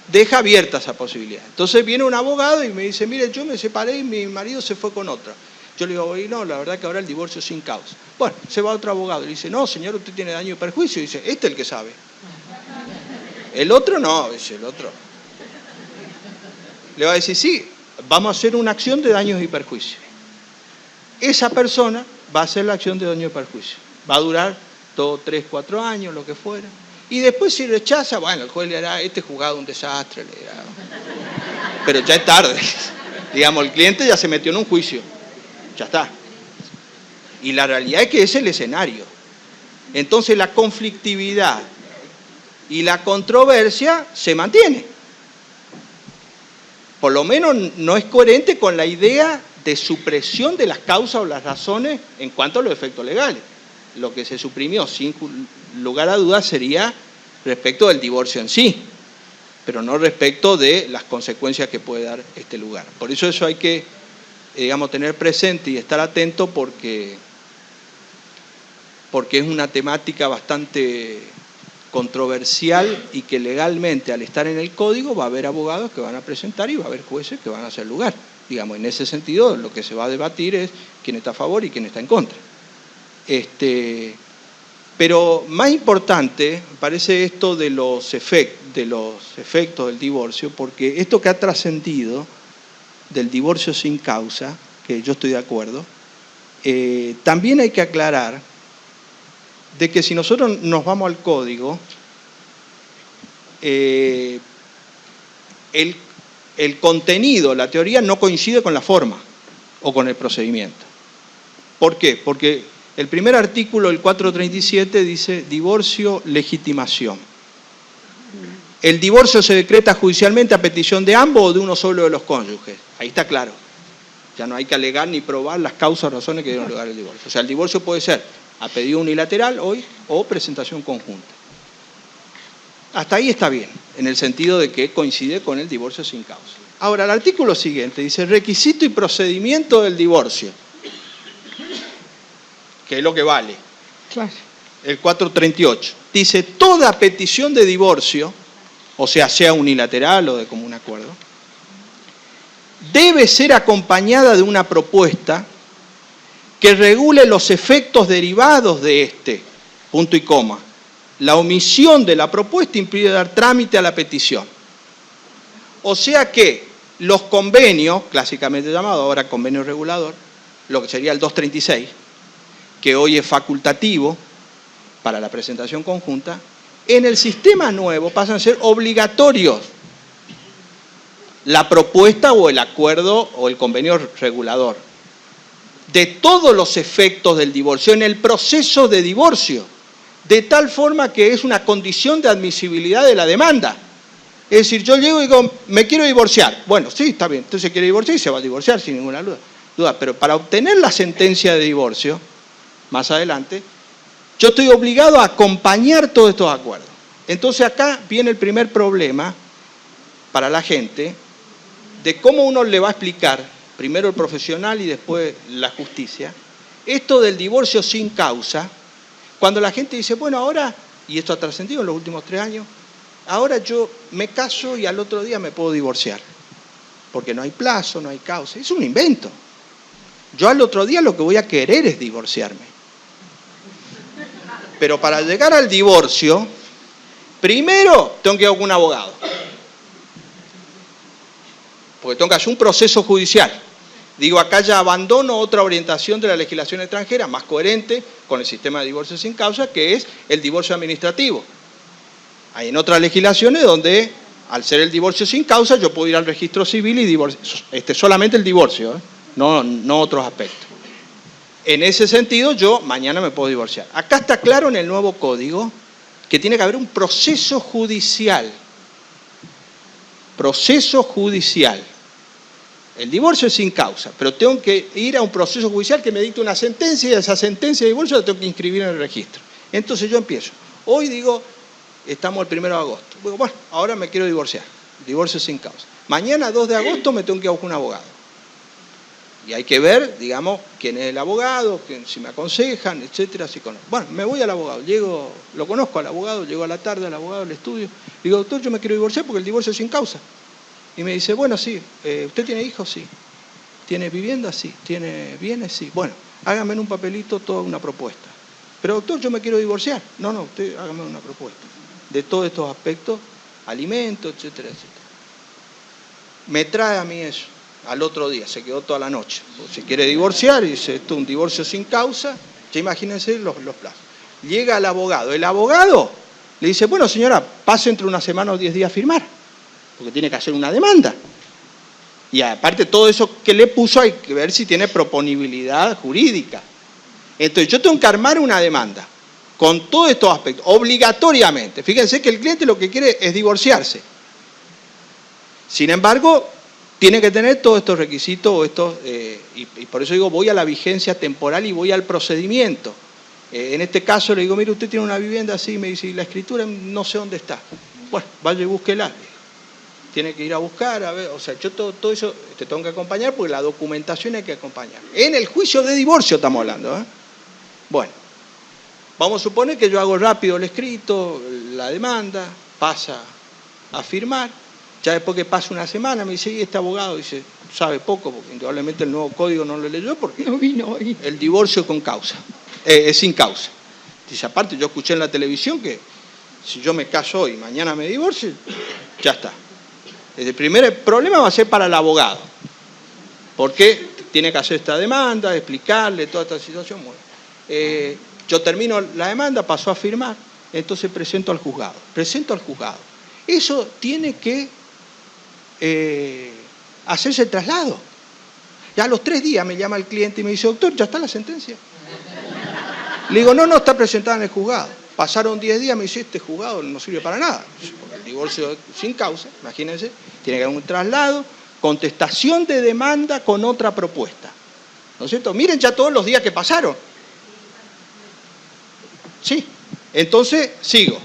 deja abierta esa posibilidad. Entonces viene un abogado y me dice, mire, yo me separé y mi marido se fue con otra. Yo le digo, no, la verdad que ahora el divorcio es sin causa. Bueno, se va otro abogado y le dice, no, señor, usted tiene daño y perjuicio. Y dice, este es el que sabe. El otro no, dice el otro. Le va a decir, sí, vamos a hacer una acción de daños y perjuicios. Esa persona va a hacer la acción de daño y perjuicio. Va a durar 2, 3, 4 años, lo que fuera. Y después si rechaza, bueno, el juez le hará, este juzgado un desastre, le dirá. Pero ya es tarde. Digamos, el cliente ya se metió en un juicio. Ya está. Y la realidad es que ese es el escenario. Entonces la conflictividad y la controversia se mantiene. Por lo menos no es coherente con la idea de supresión de las causas o las razones en cuanto a los efectos legales. Lo que se suprimió, sin lugar a dudas, sería respecto del divorcio en sí, pero no respecto de las consecuencias que puede dar este lugar. Por eso hay que, digamos, tener presente y estar atento porque es una temática bastante controversial y que legalmente, al estar en el código, va a haber abogados que van a presentar y va a haber jueces que van a hacer lugar. Digamos, en ese sentido, lo que se va a debatir es quién está a favor y quién está en contra. Pero más importante parece esto de los efectos del divorcio, porque esto que ha trascendido del divorcio sin causa, que yo estoy de acuerdo, también hay que aclarar de que si nosotros nos vamos al código, el contenido, la teoría no coincide con la forma o con el procedimiento. ¿Por qué? Porque el primer artículo, el 437, dice divorcio, legitimación. el divorcio se decreta judicialmente a petición de ambos o de uno solo de los cónyuges. Ahí está claro. Ya no hay que alegar ni probar las causas o razones que dieron lugar al divorcio. O sea, el divorcio puede ser a pedido unilateral hoy o presentación conjunta. Hasta ahí está bien, en el sentido de que coincide con el divorcio sin causa. Ahora, el artículo siguiente dice requisito y procedimiento del divorcio, que es lo que vale. Claro. El 438 dice toda petición de divorcio, o sea unilateral o de común acuerdo, debe ser acompañada de una propuesta que regule los efectos derivados de este, punto y coma. La omisión de la propuesta impide dar trámite a la petición. O sea que los convenios, clásicamente llamados ahora convenio regulador, lo que sería el 236, que hoy es facultativo para la presentación conjunta, en el sistema nuevo pasan a ser obligatorios la propuesta o el acuerdo o el convenio regulador de todos los efectos del divorcio en el proceso de divorcio, de tal forma que es una condición de admisibilidad de la demanda. Es decir, yo llego y digo, me quiero divorciar. Bueno, sí, está bien, entonces quiere divorciar y se va a divorciar sin ninguna duda. Pero para obtener la sentencia de divorcio, más adelante, yo estoy obligado a acompañar todos estos acuerdos. Entonces acá viene el primer problema para la gente de cómo uno le va a explicar, primero el profesional y después la justicia, esto del divorcio sin causa, cuando la gente dice, bueno, ahora, y esto ha trascendido en los últimos 3 años, ahora yo me caso y al otro día me puedo divorciar, porque no hay plazo, no hay causa. Es un invento. Yo al otro día lo que voy a querer es divorciarme. Pero para llegar al divorcio, primero tengo que ir con un abogado. Porque tengo que hacer un proceso judicial. Digo, acá ya abandono otra orientación de la legislación extranjera, más coherente con el sistema de divorcio sin causa, que es el divorcio administrativo. Hay en otras legislaciones donde, al ser el divorcio sin causa, yo puedo ir al registro civil y divorciar. solamente el divorcio, no otros aspectos. En ese sentido, yo mañana me puedo divorciar. Acá está claro en el nuevo código que tiene que haber un proceso judicial. Proceso judicial. El divorcio es sin causa, pero tengo que ir a un proceso judicial que me dicte una sentencia y esa sentencia de divorcio la tengo que inscribir en el registro. Entonces yo empiezo. Hoy digo, estamos el 1 de agosto. Bueno, ahora me quiero divorciar. Divorcio sin causa. Mañana, 2 de agosto, me tengo que ir a buscar un abogado. Y hay que ver, digamos, quién es el abogado, si me aconsejan, etcétera. Bueno, me voy al abogado. Llego, lo conozco al abogado, llego a la tarde al abogado, al estudio. Digo, doctor, yo me quiero divorciar porque el divorcio es sin causa. Y me dice, bueno, sí, ¿usted tiene hijos? Sí. ¿Tiene vivienda? Sí. ¿Tiene bienes? Sí. Bueno, hágame en un papelito toda una propuesta. Pero doctor, yo me quiero divorciar. No, usted hágame una propuesta. De todos estos aspectos, alimentos, etcétera, etcétera. Me trae a mí eso. Al otro día, se quedó toda la noche. Se quiere divorciar y dice, esto es un divorcio sin causa. Ya imagínense los plazos. Llega el abogado. El abogado le dice, bueno, señora, pase entre una semana o 10 días a firmar. Porque tiene que hacer una demanda. Y aparte todo eso que le puso hay que ver si tiene proponibilidad jurídica. Entonces yo tengo que armar una demanda con todos estos aspectos, obligatoriamente. Fíjense que el cliente lo que quiere es divorciarse. Sin embargo, tiene que tener todos estos requisitos, y por eso digo, voy a la vigencia temporal y voy al procedimiento. En este caso le digo, mire, usted tiene una vivienda así, me dice, y la escritura no sé dónde está. Bueno, vaya y búsquela. Tiene que ir a buscar, a ver, o sea, yo todo eso te tengo que acompañar porque la documentación hay que acompañar. En el juicio de divorcio estamos hablando, Bueno, vamos a suponer que yo hago rápido el escrito, la demanda, pasa a firmar, ya después que pasa una semana me dice, y este abogado dice, sabe poco, porque indudablemente el nuevo código no lo leyó porque no vino hoy. El divorcio con causa, es sin causa. Dice, aparte yo escuché en la televisión que si yo me caso hoy y mañana me divorcio, ya está. El primer problema va a ser para el abogado, porque tiene que hacer esta demanda, explicarle toda esta situación. Bueno, yo termino la demanda, paso a firmar, entonces presento al juzgado. Eso tiene que hacerse el traslado. Ya a los 3 días me llama el cliente y me dice, doctor, ¿ya está la sentencia? Le digo, no, está presentada en el juzgado. Pasaron 10 días, me dice, este juzgado no sirve para nada. divorcio sin causa, imagínense, tiene que haber un traslado, contestación de demanda con otra propuesta. ¿No es cierto? Miren ya todos los días que pasaron. Sí, entonces sigo.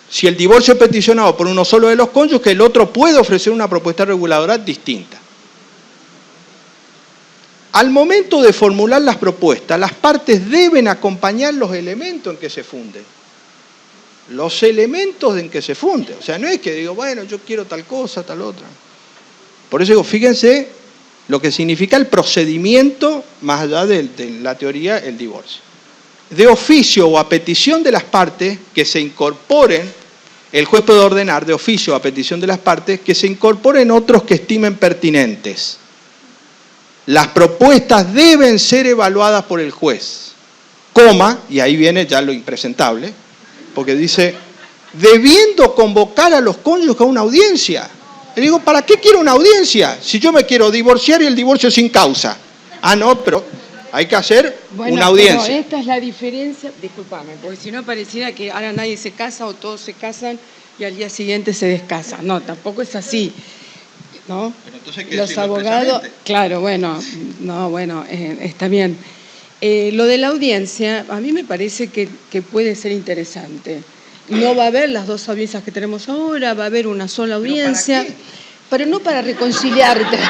Si el divorcio es peticionado por uno solo de los cónyuges, el otro puede ofrecer una propuesta reguladora distinta. Al momento de formular las propuestas, las partes deben acompañar los elementos en que se funden. Los elementos en que se funden. O sea, no es que digo, bueno, yo quiero tal cosa, tal otra. Por eso digo, fíjense lo que significa el procedimiento, más allá de la teoría, el divorcio. De oficio o a petición de las partes que se incorporen, el juez puede ordenar de oficio o a petición de las partes que se incorporen otros que estimen pertinentes. Las propuestas deben ser evaluadas por el juez, coma, y ahí viene ya lo impresentable, porque dice, debiendo convocar a los cónyuges a una audiencia. Le digo, ¿para qué quiero una audiencia? Si yo me quiero divorciar y el divorcio es sin causa. Ah, no, pero hay que hacer una audiencia. Pero esta es la diferencia, discúlpame, porque si no pareciera que ahora nadie se casa o todos se casan y al día siguiente se descasan. No, tampoco es así. ¿No? Pero entonces, ¿qué los abogados, claro, bueno, no, bueno, está bien. Lo de la audiencia, a mí me parece que puede ser interesante. No va a haber las dos audiencias que tenemos ahora, va a haber una sola audiencia, pero no para reconciliarte. Pero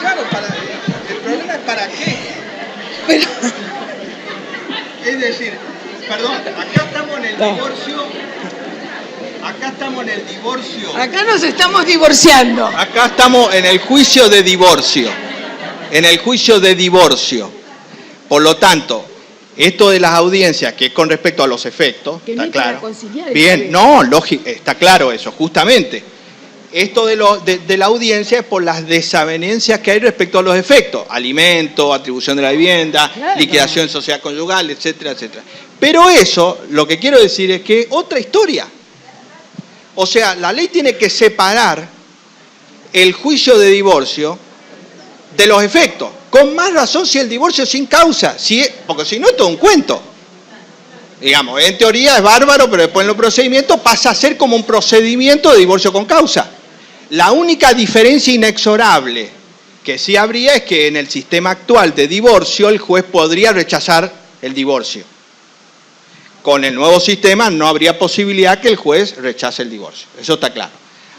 claro, el problema es para qué. Pero... Es decir, perdón, acá estamos en el divorcio. Acá estamos en el divorcio. Acá nos estamos divorciando. Acá estamos en el juicio de divorcio. En el juicio de divorcio. Por lo tanto, esto de las audiencias, que es con respecto a los efectos, que está no claro. Conciliar, bien, no, lógico, está claro eso, justamente. Esto de la audiencia es por las desavenencias que hay respecto a los efectos. Alimento, atribución de la vivienda, claro, liquidación de sociedad conyugal, etcétera, etcétera. Pero eso, lo que quiero decir es que otra historia. O sea, la ley tiene que separar el juicio de divorcio de los efectos. Con más razón si el divorcio es sin causa, porque si no es todo un cuento. Digamos, en teoría es bárbaro, pero después en los procedimientos pasa a ser como un procedimiento de divorcio con causa. La única diferencia inexorable que sí habría es que en el sistema actual de divorcio el juez podría rechazar el divorcio. Con el nuevo sistema no habría posibilidad que el juez rechace el divorcio. Eso está claro.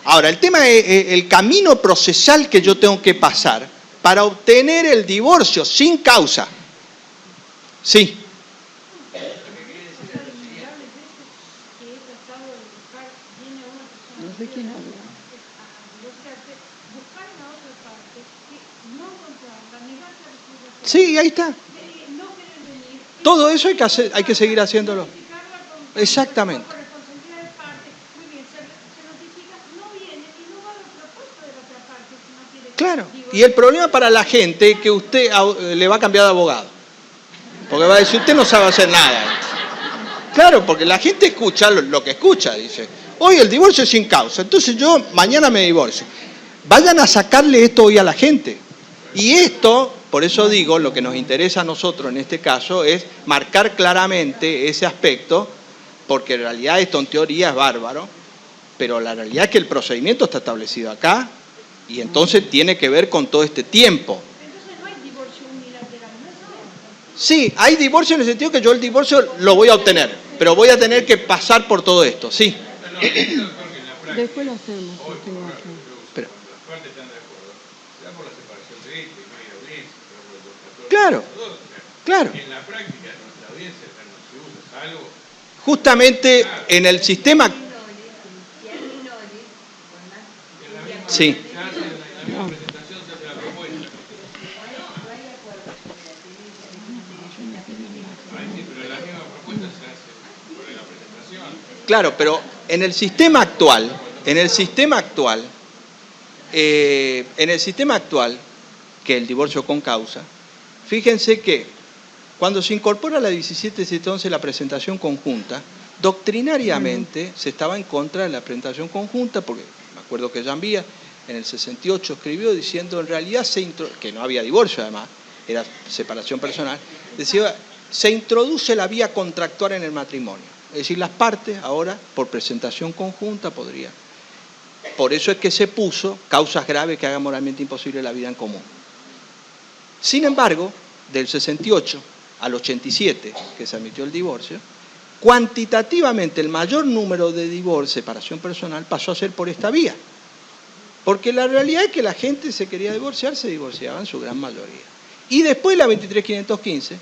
Ahora, el tema es el camino procesal que yo tengo que pasar para obtener el divorcio sin causa. Sí. No sé quién habla. Sí, ahí está. Todo eso hay que seguir haciéndolo. Exactamente. Claro. Y el problema para la gente es que usted le va a cambiar de abogado. Porque va a decir, usted no sabe hacer nada. Claro, porque la gente escucha lo que escucha, dice. Hoy el divorcio es sin causa, entonces yo mañana me divorcio. Vayan a sacarle esto hoy a la gente. Y esto, por eso digo, lo que nos interesa a nosotros en este caso es marcar claramente ese aspecto, porque en realidad esto en teoría es bárbaro, pero la realidad es que el procedimiento está establecido acá y entonces tiene que ver con todo este tiempo. Entonces no hay divorcio unilateral, ¿no es eso? Sí, hay divorcio en el sentido que yo el divorcio lo voy a obtener, pero voy a tener que pasar por todo esto, sí. Después lo hacemos. Pero, claro, claro. En la práctica nuestra audiencia no se usa, salvo... Justamente en el sistema... Sí. Claro, pero en el sistema actual, que es el divorcio con causa, fíjense que cuando se incorpora la 17.711 la presentación conjunta, doctrinariamente se estaba en contra de la presentación conjunta, porque me acuerdo que Jean Vía en el 68 escribió diciendo en realidad que no había divorcio además, era separación personal, decía se introduce la vía contractual en el matrimonio. Es decir, las partes ahora, por presentación conjunta, podrían. Por eso es que se puso causas graves que hagan moralmente imposible la vida en común. Sin embargo, del 68 al 87, que se admitió el divorcio, cuantitativamente el mayor número de divorcios, separación personal, pasó a ser por esta vía. Porque la realidad es que la gente se quería divorciar, se divorciaba en su gran mayoría. Y después la 23.515,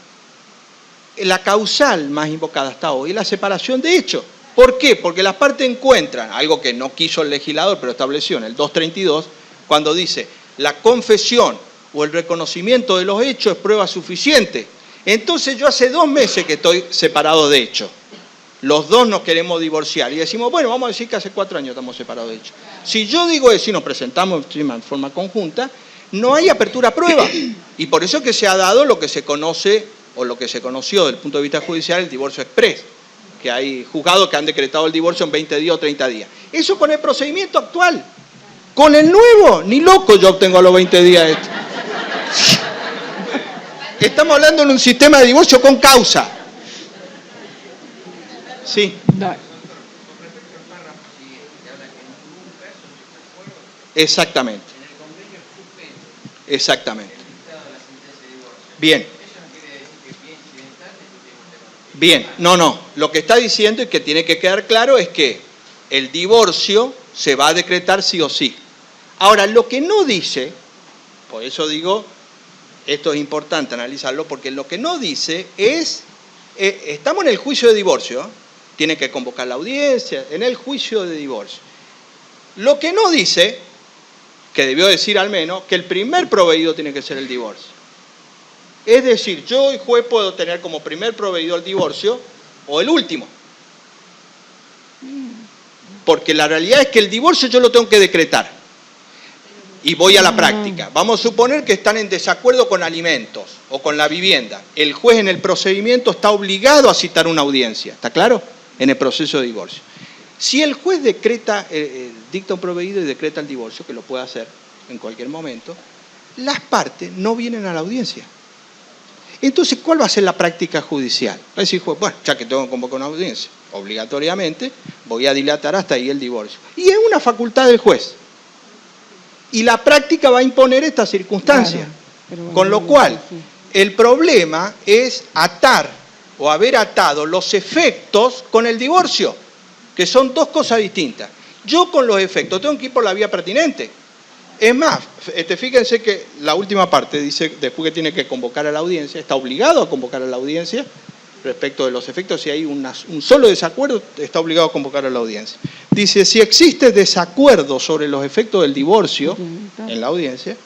la causal más invocada hasta hoy es la separación de hecho. ¿Por qué? Porque las partes encuentran, algo que no quiso el legislador, pero estableció en el 232, cuando dice, la confesión o el reconocimiento de los hechos es prueba suficiente. Entonces yo hace 2 meses que estoy separado de hecho. Los dos nos queremos divorciar y decimos, bueno, vamos a decir que hace 4 años estamos separados de hecho. Si yo digo eso y nos presentamos en forma conjunta, no hay apertura a prueba. Y por eso que se ha dado lo que se conoce, o lo que se conoció desde el punto de vista judicial, el divorcio exprés, que hay juzgados que han decretado el divorcio en 20 días o 30 días. Eso con el procedimiento actual. Con el nuevo, ni loco yo obtengo a los 20 días esto. Estamos hablando de un sistema de divorcio con causa. Sí. Exactamente. Exactamente. Bien. Bien, no. Lo que está diciendo y que tiene que quedar claro es que el divorcio se va a decretar sí o sí. Ahora, lo que no dice, por eso digo, esto es importante analizarlo, porque lo que no dice es, estamos en el juicio de divorcio, tiene que convocar la audiencia, en el juicio de divorcio. Lo que no dice, que debió decir al menos, que el primer proveído tiene que ser el divorcio. Es decir, yo, el juez, puedo tener como primer proveído el divorcio o el último. Porque la realidad es que el divorcio yo lo tengo que decretar. Y voy a la práctica. Vamos a suponer que están en desacuerdo con alimentos o con la vivienda. El juez en el procedimiento está obligado a citar una audiencia. ¿Está claro? En el proceso de divorcio. Si el juez decreta, dicta un proveído y decreta el divorcio, que lo puede hacer en cualquier momento, las partes no vienen a la audiencia. Entonces, ¿cuál va a ser la práctica judicial? Va a decir, bueno, ya que tengo que convocar una audiencia, obligatoriamente, voy a dilatar hasta ahí el divorcio. Y es una facultad del juez. Y la práctica va a imponer esta circunstancia. Claro, bueno, con lo cual, el problema es atar o haber atado los efectos con el divorcio, que son 2 cosas distintas. Yo con los efectos tengo que ir por la vía pertinente. Es más, fíjense que la última parte dice, después que tiene que convocar a la audiencia, está obligado a convocar a la audiencia respecto de los efectos. Si hay un solo desacuerdo, está obligado a convocar a la audiencia. Dice, si existe desacuerdo sobre los efectos del divorcio en la audiencia,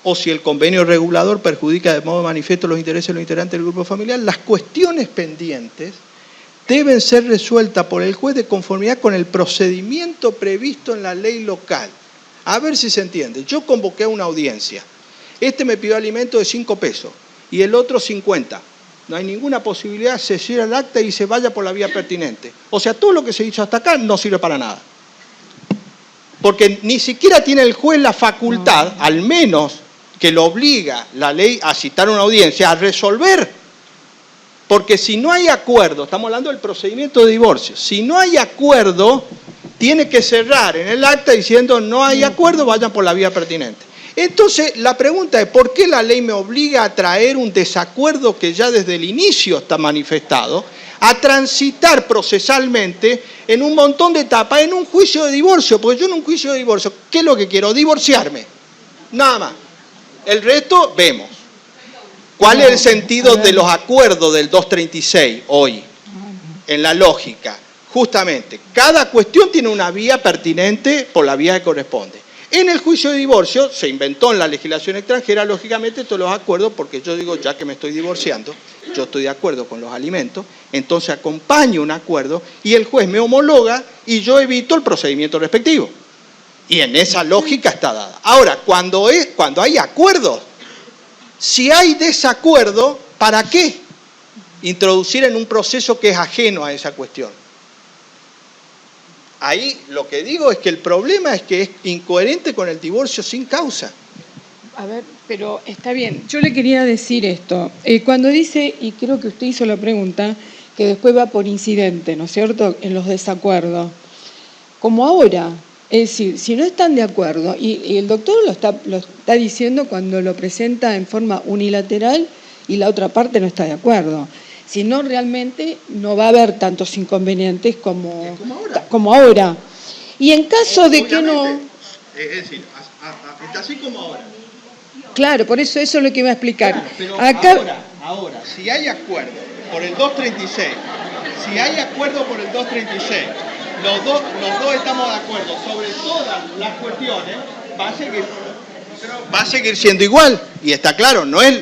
o si el convenio regulador perjudica de modo manifiesto los intereses de los integrantes del grupo familiar, las cuestiones pendientes deben ser resueltas por el juez de conformidad con el procedimiento previsto en la ley local. A ver si se entiende. Yo convoqué a una audiencia. Este me pidió alimento de 5 pesos y el otro 50. No hay ninguna posibilidad, se cierra el acta y se vaya por la vía pertinente. O sea, todo lo que se hizo hasta acá no sirve para nada. Porque ni siquiera tiene el juez la facultad, al menos que lo obliga la ley a citar una audiencia, a resolver. Porque si no hay acuerdo, estamos hablando del procedimiento de divorcio, si no hay acuerdo, tiene que cerrar en el acta diciendo no hay acuerdo, vayan por la vía pertinente. Entonces, la pregunta es, ¿por qué la ley me obliga a traer un desacuerdo que ya desde el inicio está manifestado, a transitar procesalmente en un montón de etapas en un juicio de divorcio? Porque yo en un juicio de divorcio, ¿qué es lo que quiero? Divorciarme. Nada más. El resto, vemos. ¿Cuál es el sentido de los acuerdos del 236 hoy? En la lógica. Justamente, cada cuestión tiene una vía pertinente por la vía que corresponde. En el juicio de divorcio, se inventó en la legislación extranjera, lógicamente, todos los acuerdos, porque yo digo, ya que me estoy divorciando, yo estoy de acuerdo con los alimentos, entonces acompaño un acuerdo y el juez me homologa y yo evito el procedimiento respectivo. Y en esa lógica está dada. Ahora, cuando hay acuerdos, si hay desacuerdo, ¿para qué introducir en un proceso que es ajeno a esa cuestión? Ahí lo que digo es que el problema es que es incoherente con el divorcio sin causa. A ver, pero está bien. Yo le quería decir esto. Cuando dice, y creo que usted hizo la pregunta, que después va por incidente, ¿no es cierto?, en los desacuerdos. Como ahora, es decir, si no están de acuerdo, y el doctor lo está diciendo cuando lo presenta en forma unilateral y la otra parte no está de acuerdo. Si no, realmente no va a haber tantos inconvenientes como ahora. Y en caso de que no... Es decir, está así como ahora. Claro, por eso es lo que iba a explicar. Claro, pero acá... ahora, si hay acuerdo por el 236, los dos estamos de acuerdo sobre todas las cuestiones, va a seguir siendo igual. Y está claro, no es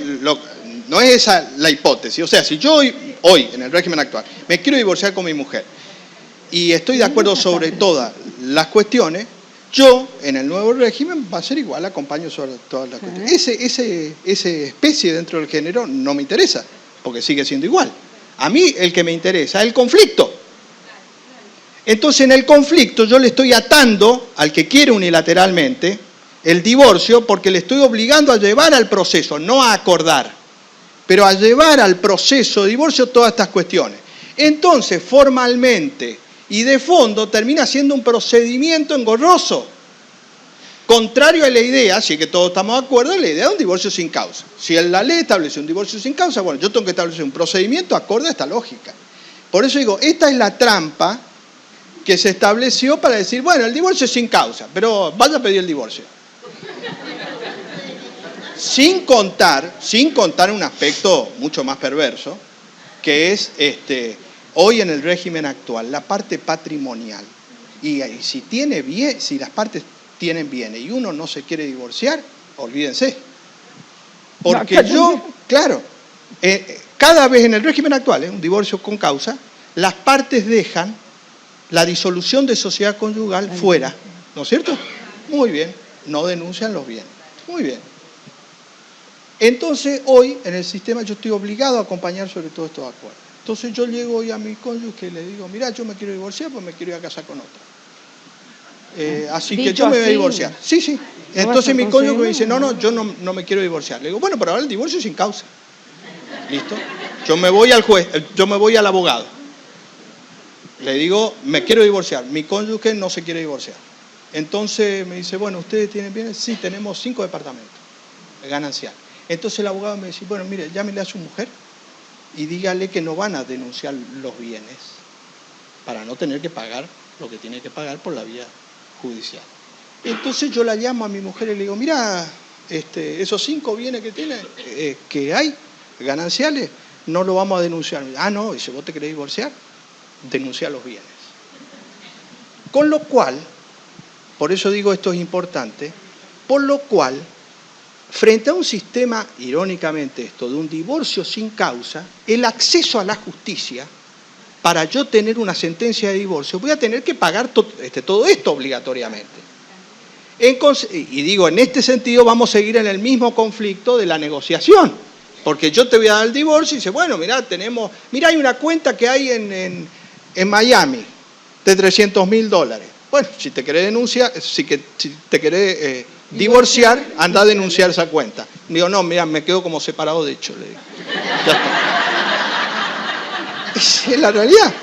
esa la hipótesis. O sea, si yo hoy, en el régimen actual, me quiero divorciar con mi mujer y estoy de acuerdo sobre todas las cuestiones, yo, en el nuevo régimen, va a ser igual, acompaño sobre todas las cuestiones. Esa especie dentro del género no me interesa, porque sigue siendo igual. A mí el que me interesa es el conflicto. Entonces, en el conflicto yo le estoy atando al que quiere unilateralmente el divorcio, porque le estoy obligando a llevar al proceso, no a acordar, pero a llevar al proceso de divorcio todas estas cuestiones. Entonces, formalmente y de fondo termina siendo un procedimiento engorroso, contrario a la idea, si es que todos estamos de acuerdo, la idea de un divorcio sin causa. Si la ley establece un divorcio sin causa, bueno, yo tengo que establecer un procedimiento acorde a esta lógica. Por eso digo, esta es la trampa que se estableció para decir, bueno, el divorcio es sin causa, pero vaya a pedir el divorcio. Sin contar un aspecto mucho más perverso, que es hoy en el régimen actual, la parte patrimonial. Y si las partes tienen bienes y uno no se quiere divorciar, olvídense. Porque cada vez en el régimen actual, un divorcio con causa, las partes dejan la disolución de sociedad conyugal fuera, ¿no es cierto? Muy bien, no denuncian los bienes. Muy bien. Entonces, hoy en el sistema yo estoy obligado a acompañar sobre todo estos acuerdos. Entonces yo llego hoy a mi cónyuge y le digo, mira, yo me quiero divorciar porque me quiero ir a casar con otra. Así que yo me voy a divorciar. Sí. Entonces mi cónyuge me dice, no, yo no me quiero divorciar. Le digo, bueno, pero ahora el divorcio es sin causa. ¿Listo? Yo me voy al juez, yo me voy al abogado. Le digo, me quiero divorciar. Mi cónyuge no se quiere divorciar. Entonces me dice, bueno, ¿ustedes tienen bienes? Sí, tenemos 5 departamentos gananciales. Entonces el abogado me dice, bueno, mire, llámele a su mujer y dígale que no van a denunciar los bienes para no tener que pagar lo que tiene que pagar por la vía judicial. Entonces yo la llamo a mi mujer y le digo, mira, esos 5 bienes que tiene, que hay, gananciales, no lo vamos a denunciar. Ah, no, dice, ¿vos te querés divorciar? Denuncia los bienes. Con lo cual, por eso digo esto es importante, por lo cual, frente a un sistema, irónicamente esto, de un divorcio sin causa, el acceso a la justicia, para yo tener una sentencia de divorcio, voy a tener que pagar todo esto obligatoriamente. Y digo, en este sentido vamos a seguir en el mismo conflicto de la negociación, porque yo te voy a dar el divorcio y dice, bueno, mirá, hay una cuenta que hay en Miami de $300.000. Bueno, si te querés denunciar, si te querés divorciar, anda a denunciar esa cuenta. Digo, no, mira, me quedo como separado de hecho. Le digo. Ya está. Esa es la realidad.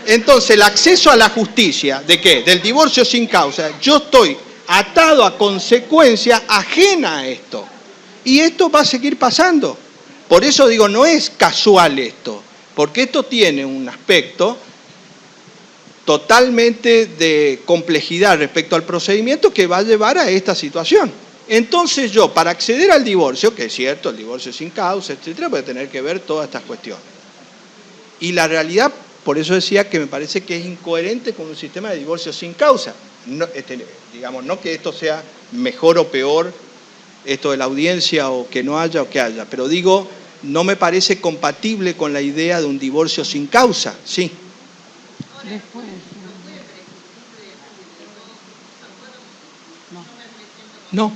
Entonces, el acceso a la justicia, ¿de qué? Del divorcio sin causa. Yo estoy atado a consecuencia ajena a esto. Y esto va a seguir pasando. Por eso digo, no es casual esto, porque esto tiene un aspecto totalmente de complejidad respecto al procedimiento que va a llevar a esta situación. Entonces yo, para acceder al divorcio, que es cierto, el divorcio sin causa, etcétera, voy a tener que ver todas estas cuestiones. Y la realidad, por eso decía que me parece que es incoherente con un sistema de divorcio sin causa. No, digamos, no que esto sea mejor o peor, esto de la audiencia, o que no haya o que haya, pero digo, no me parece compatible con la idea de un divorcio sin causa, sí. Después, No.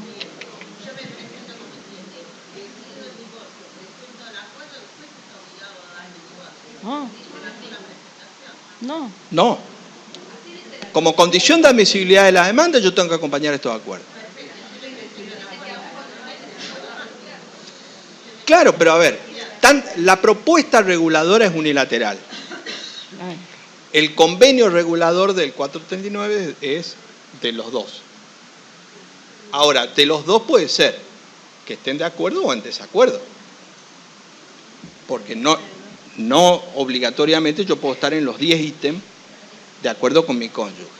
No. Como condición de admisibilidad de la demanda, yo tengo que acompañar estos acuerdos. Claro, pero a ver, la propuesta reguladora es unilateral. El convenio regulador del 439 es de los dos. Ahora, de los dos puede ser que estén de acuerdo o en desacuerdo. Porque no obligatoriamente yo puedo estar en los 10 ítems de acuerdo con mi cónyuge.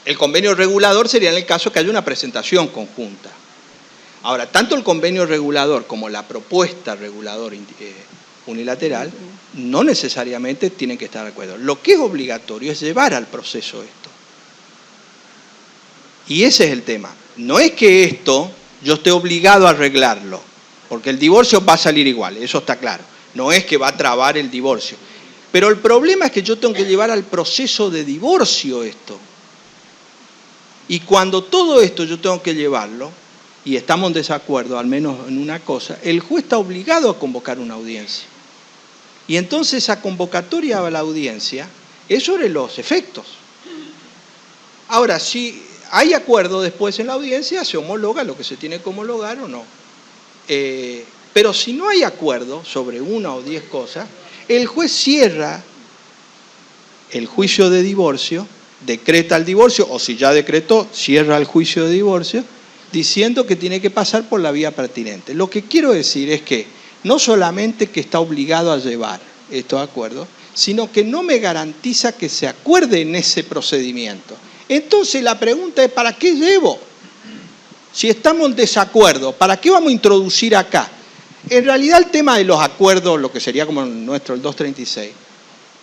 El convenio regulador sería en el caso que haya una presentación conjunta. Ahora, tanto el convenio regulador como la propuesta reguladora unilateral no necesariamente tienen que estar de acuerdo. Lo que es obligatorio es llevar al proceso esto. Y ese es el tema. No es que esto yo esté obligado a arreglarlo, porque el divorcio va a salir igual, eso está claro. No es que va a trabar el divorcio. Pero el problema es que yo tengo que llevar al proceso de divorcio esto. Y cuando todo esto yo tengo que llevarlo, y estamos en desacuerdo, al menos en una cosa, el juez está obligado a convocar una audiencia. Y entonces esa convocatoria a la audiencia es sobre los efectos. Ahora, si hay acuerdo después en la audiencia, se homologa lo que se tiene que homologar o no. Pero si no hay acuerdo sobre una o 10 cosas, el juez cierra el juicio de divorcio, decreta el divorcio, o si ya decretó, cierra el juicio de divorcio, diciendo que tiene que pasar por la vía pertinente. Lo que quiero decir es que no solamente que está obligado a llevar estos acuerdos, sino que no me garantiza que se acuerde en ese procedimiento. Entonces la pregunta es, ¿para qué llevo? Si estamos en desacuerdo, ¿para qué vamos a introducir acá? En realidad el tema de los acuerdos, lo que sería como nuestro, el 236,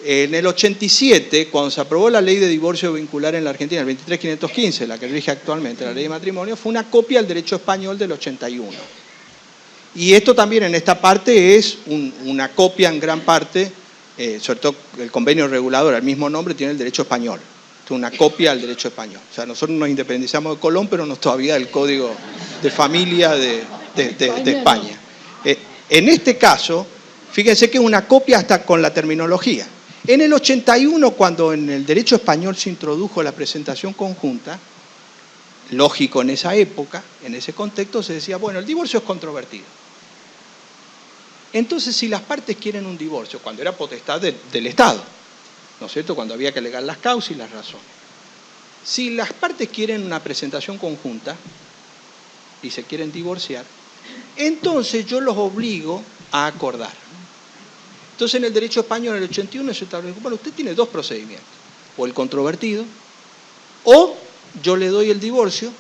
en el 87, cuando se aprobó la ley de divorcio vincular en la Argentina, el 23.515, la que rige actualmente la ley de matrimonio, fue una copia del derecho español del 81. Y esto también en esta parte es una copia en gran parte, sobre todo el convenio regulador, el mismo nombre, tiene el derecho español. Es una copia del derecho español. O sea, nosotros nos independizamos de Colón, pero no todavía del Código de Familia de España. En este caso, fíjense que es una copia hasta con la terminología. En el 81, cuando en el derecho español se introdujo la presentación conjunta, lógico en esa época, en ese contexto, se decía, bueno, el divorcio es controvertido. Entonces, si las partes quieren un divorcio, cuando era potestad del Estado, ¿no es cierto?, cuando había que alegar las causas y las razones. Si las partes quieren una presentación conjunta y se quieren divorciar, entonces yo los obligo a acordar. Entonces en el derecho español, en el 81, se estableció, bueno, usted tiene dos procedimientos, o el controvertido, o yo le doy el divorcio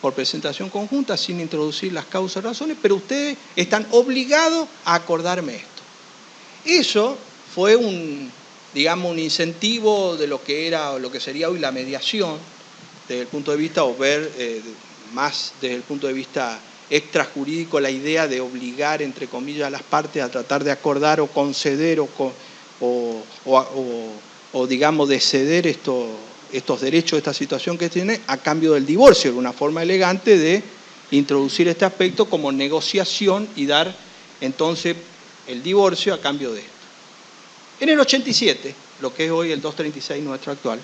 por presentación conjunta sin introducir las causas y razones, pero ustedes están obligados a acordarme esto. Eso fue un incentivo de lo que era o lo que sería hoy la mediación, desde el punto de vista, o ver más desde el punto de vista extrajurídico, la idea de obligar, entre comillas, a las partes a tratar de acordar o conceder o digamos, de ceder estos derechos, esta situación que tiene, a cambio del divorcio, de una forma elegante de introducir este aspecto como negociación y dar entonces el divorcio a cambio de esto. En el 87, lo que es hoy el 236 nuestro actual,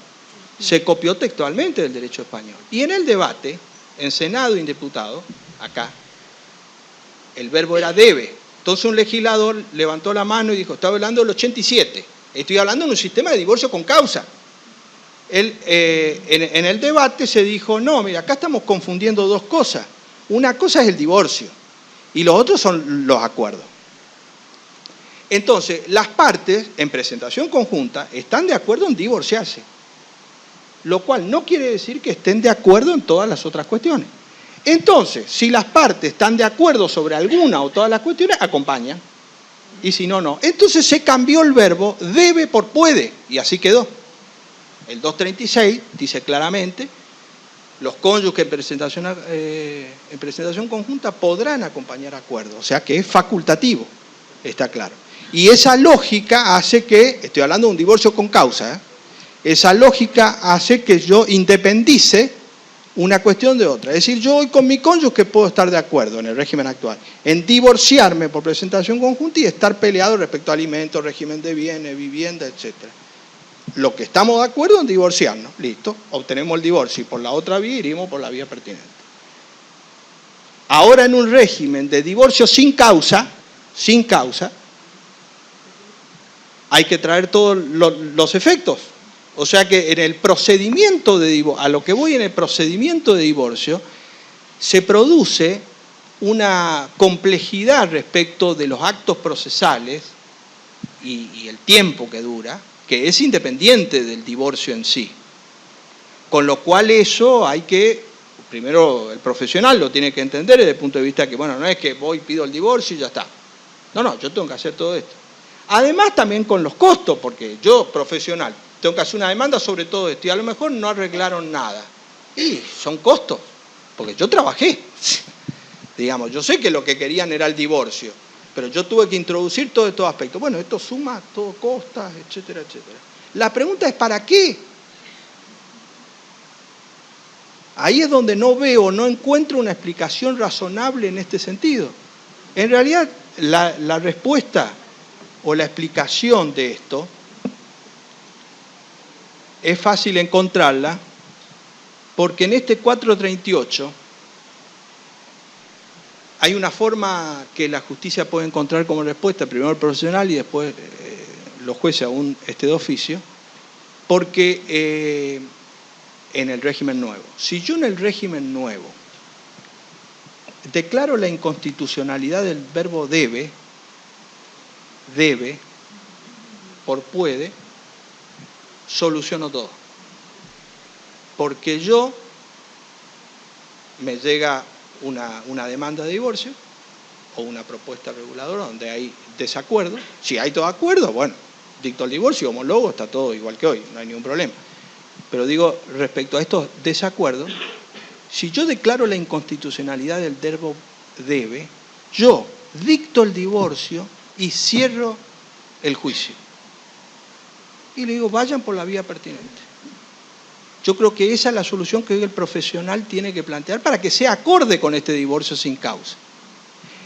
se copió textualmente del derecho español. Y en el debate, en Senado y en diputado, acá, el verbo era debe. Entonces un legislador levantó la mano y dijo, estaba hablando del 87, estoy hablando de un sistema de divorcio con causa. En el debate se dijo, no, mira, acá estamos confundiendo dos cosas. Una cosa es el divorcio y los otros son los acuerdos. Entonces, las partes, en presentación conjunta, están de acuerdo en divorciarse, lo cual no quiere decir que estén de acuerdo en todas las otras cuestiones. Entonces, si las partes están de acuerdo sobre alguna o todas las cuestiones, acompañan, y si no, no. Entonces se cambió el verbo debe por puede, y así quedó. El 236 dice claramente, los cónyuges en presentación conjunta podrán acompañar acuerdos, o sea que es facultativo, está claro. Y esa lógica hace que, estoy hablando de un divorcio con causa, esa lógica hace que yo independice una cuestión de otra. Es decir, yo hoy con mi cónyuge puedo estar de acuerdo en el régimen actual, en divorciarme por presentación conjunta y estar peleado respecto a alimentos, régimen de bienes, vivienda, etc. Lo que estamos de acuerdo en divorciarnos, listo, obtenemos el divorcio y por la otra vía iríamos por la vía pertinente. Ahora en un régimen de divorcio sin causa, sin causa, hay que traer todos los efectos. O sea que en el procedimiento de divorcio, a lo que voy en el procedimiento de divorcio, se produce una complejidad respecto de los actos procesales y el tiempo que dura, que es independiente del divorcio en sí. Con lo cual eso hay que, primero el profesional lo tiene que entender desde el punto de vista que, bueno, no es que voy, pido el divorcio y ya está. No, yo tengo que hacer todo esto. Además también con los costos, porque yo, profesional, tengo que hacer una demanda sobre todo esto y a lo mejor no arreglaron nada. Y son costos, porque yo trabajé. Digamos, yo sé que lo que querían era el divorcio, pero yo tuve que introducir todos estos aspectos. Bueno, esto suma, todo costas, etcétera, etcétera. La pregunta es ¿para qué? Ahí es donde no veo, no encuentro una explicación razonable en este sentido. En realidad, la respuesta o la explicación de esto es fácil encontrarla porque en este 438 hay una forma que la justicia puede encontrar como respuesta, primero el profesional y después los jueces aún de oficio, porque en el régimen nuevo. Si yo en el régimen nuevo declaro la inconstitucionalidad del verbo debe por puede, soluciono todo. Porque yo me llega una demanda de divorcio o una propuesta reguladora donde hay desacuerdo. Si hay todo acuerdo, bueno, dicto el divorcio, homologo, está todo igual que hoy, no hay ningún problema. Pero digo, respecto a estos desacuerdos, si yo declaro la inconstitucionalidad del verbo debe, yo dicto el divorcio y cierro el juicio. Y le digo, vayan por la vía pertinente. Yo creo que esa es la solución que hoy el profesional tiene que plantear para que sea acorde con este divorcio sin causa.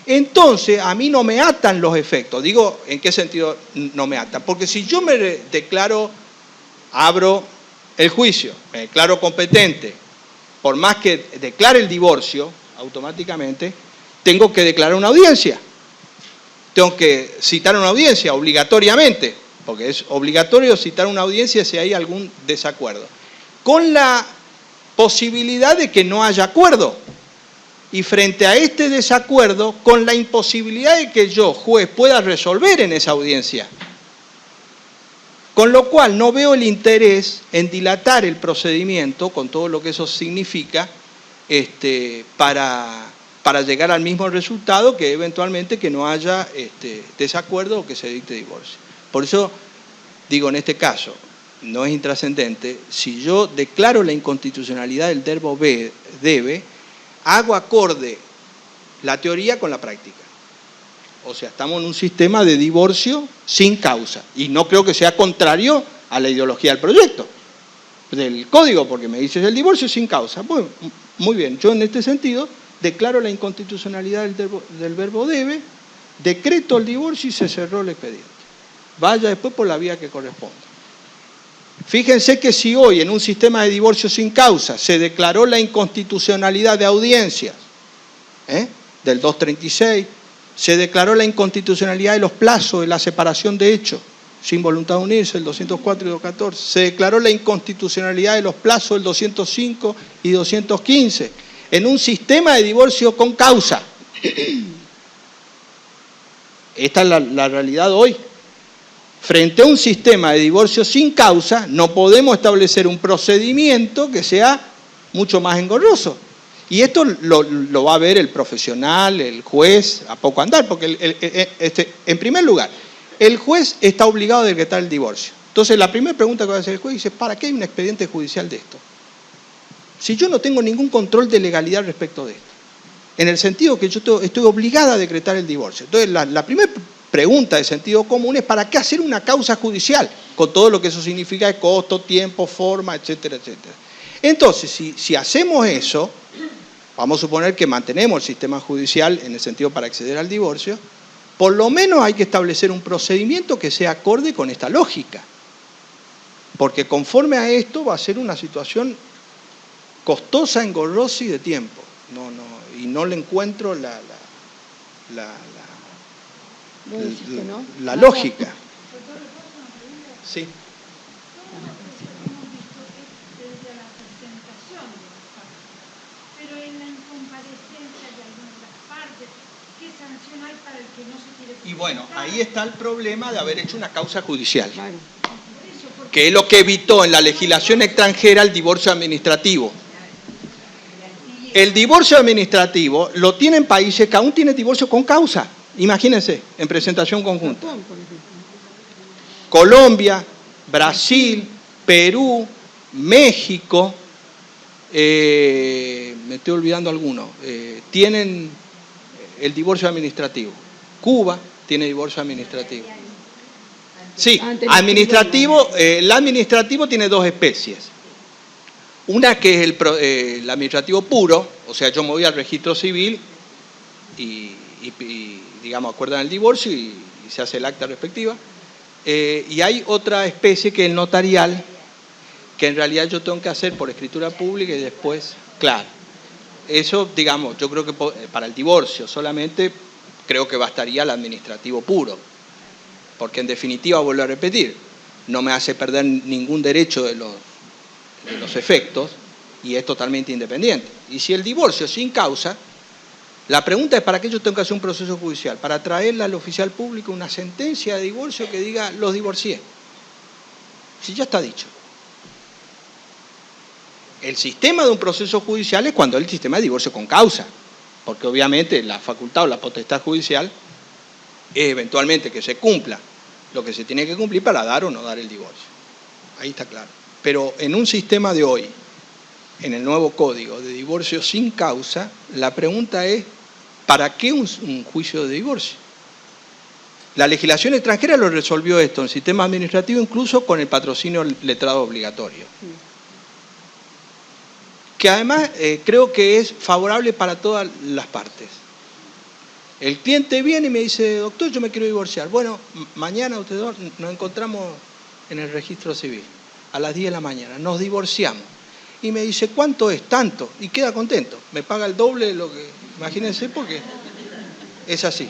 Entonces, a mí no me atan los efectos. Digo, ¿en qué sentido no me atan? Porque si yo me declaro, abro el juicio, me declaro competente, por más que declare el divorcio, automáticamente, tengo que declarar una audiencia. Tengo que citar una audiencia obligatoriamente, porque es obligatorio citar una audiencia si hay algún desacuerdo. Con la posibilidad de que no haya acuerdo. Y frente a este desacuerdo, con la imposibilidad de que yo, juez, pueda resolver en esa audiencia. Con lo cual no veo el interés en dilatar el procedimiento, con todo lo que eso significa, para llegar al mismo resultado que eventualmente que no haya desacuerdo o que se dicte divorcio. Por eso digo, en este caso, no es intrascendente, si yo declaro la inconstitucionalidad del verbo debe, hago acorde la teoría con la práctica. O sea, estamos en un sistema de divorcio sin causa. Y no creo que sea contrario a la ideología del proyecto, del código, porque me dices el divorcio sin causa. Bueno, muy bien, yo en este sentido declaro la inconstitucionalidad del verbo debe, decreto el divorcio y se cerró el expediente. Vaya después por la vía que corresponda. Fíjense que si hoy en un sistema de divorcio sin causa se declaró la inconstitucionalidad de audiencias, del 236, se declaró la inconstitucionalidad de los plazos de la separación de hechos sin voluntad de unirse, el 204 y 214, se declaró la inconstitucionalidad de los plazos del 205 y 215, en un sistema de divorcio con causa. Esta es la realidad hoy. Frente a un sistema de divorcio sin causa, no podemos establecer un procedimiento que sea mucho más engorroso. Y esto lo va a ver el profesional, el juez, a poco andar, porque en primer lugar, el juez está obligado a decretar el divorcio. Entonces, la primera pregunta que va a hacer el juez dice, ¿para qué hay un expediente judicial de esto? Si yo no tengo ningún control de legalidad respecto de esto, en el sentido que yo estoy obligada a decretar el divorcio. Entonces, la primera pregunta de sentido común es ¿para qué hacer una causa judicial? Con todo lo que eso significa de costo, tiempo, forma, etcétera, etcétera. Entonces, si hacemos eso, vamos a suponer que mantenemos el sistema judicial en el sentido para acceder al divorcio, por lo menos hay que establecer un procedimiento que sea acorde con esta lógica. Porque conforme a esto va a ser una situación costosa, engorrosa y de tiempo. Y no le encuentro Vos decís que no. la lógica. Sí. Hemos visto desde la presentación de los casos, pero en la incomparecencia de algunas partes, ¿qué sanción hay para el que no se quiere presentar? Y bueno, ahí está el problema de haber hecho una causa judicial, Claro. que es lo que evitó en la legislación extranjera el divorcio administrativo. El divorcio administrativo lo tienen países que aún tienen divorcio con causa. Imagínense, en presentación conjunta. Japón, por ejemplo. Colombia, Brasil, Perú, México, me estoy olvidando algunos, tienen el divorcio administrativo. Cuba tiene divorcio administrativo. Sí, administrativo, el administrativo tiene dos especies. Una que es el administrativo puro, o sea, yo me voy al registro civil y digamos, acuerdan el divorcio y se hace el acta respectiva. Y hay otra especie que es el notarial, que en realidad yo tengo que hacer por escritura pública y después, claro. Eso, digamos, yo creo que para el divorcio solamente creo que bastaría el administrativo puro. Porque en definitiva, vuelvo a repetir, no me hace perder ningún derecho de los efectos y es totalmente independiente. Y si el divorcio es sin causa, la pregunta es: ¿para qué yo tengo que hacer un proceso judicial? Para traerle al oficial público una sentencia de divorcio que diga los divorcié. Si ya está dicho. El sistema de un proceso judicial es cuando es el sistema de divorcio con causa, porque obviamente la facultad o la potestad judicial es eventualmente que se cumpla lo que se tiene que cumplir para dar o no dar el divorcio. Ahí está claro. Pero en un sistema de hoy, en el nuevo código de divorcio sin causa, la pregunta es: ¿para qué un juicio de divorcio? La legislación extranjera lo resolvió esto en el sistema administrativo, incluso con el patrocinio letrado obligatorio. Que además creo que es favorable para todas las partes. El cliente viene y me dice: doctor, yo me quiero divorciar. Bueno, mañana ustedes nos encontramos en el registro civil, a las 10 de la mañana, nos divorciamos. Y me dice: ¿cuánto es? Tanto. Y queda contento. Me paga el doble de lo que... Imagínense, porque es así.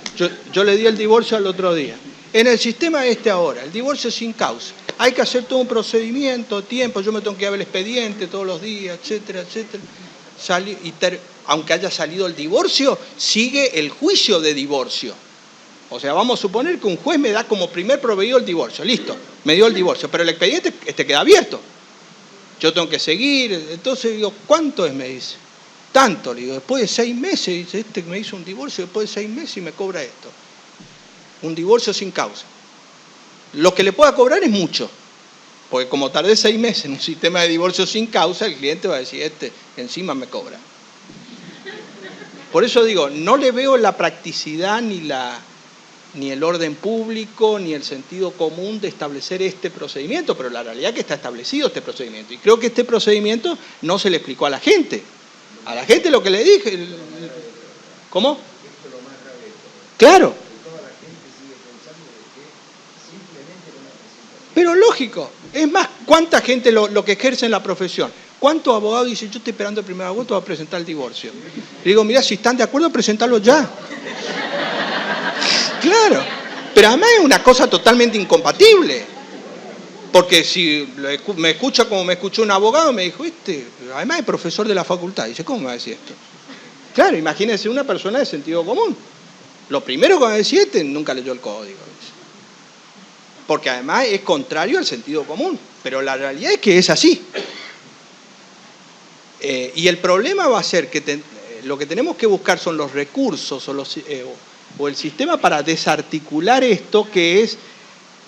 Yo le di el divorcio al otro día. En el sistema ahora, el divorcio es sin causa. Hay que hacer todo un procedimiento, tiempo, yo me tengo que ir a ver el expediente todos los días, etcétera, etcétera. Aunque haya salido el divorcio, sigue el juicio de divorcio. O sea, vamos a suponer que un juez me da como primer proveído el divorcio. Listo, me dio el divorcio, pero el expediente queda abierto. Yo tengo que seguir. Entonces digo: ¿cuánto es? Me dice. Tanto. Le digo: después de 6 meses, dice, me hizo un divorcio después de 6 meses y me cobra esto. Un divorcio sin causa. Lo que le pueda cobrar es mucho, porque como tardé 6 meses en un sistema de divorcio sin causa, el cliente va a decir: encima me cobra. Por eso digo, no le veo la practicidad ni el orden público, ni el sentido común de establecer este procedimiento, pero la realidad es que está establecido este procedimiento. Y creo que este procedimiento no se le explicó a la gente. A la gente lo que le dije... ¿Cómo? Claro. Pero lógico. Es más, ¿cuánta gente lo que ejerce en la profesión? ¿Cuántos abogados dicen: yo estoy esperando el primer agosto para presentar el divorcio? Le digo: mira, si están de acuerdo, presentarlo ya. Claro. Pero además es una cosa totalmente incompatible. Porque si me escucha como me escuchó un abogado, me dijo: además es profesor de la facultad. Dice: ¿cómo me va a decir esto? Claro, imagínense una persona de sentido común. Lo primero que va a decir: nunca leyó el código. Porque además es contrario al sentido común. Pero la realidad es que es así. Y el problema va a ser que lo que tenemos que buscar son los recursos o el sistema para desarticular esto que es...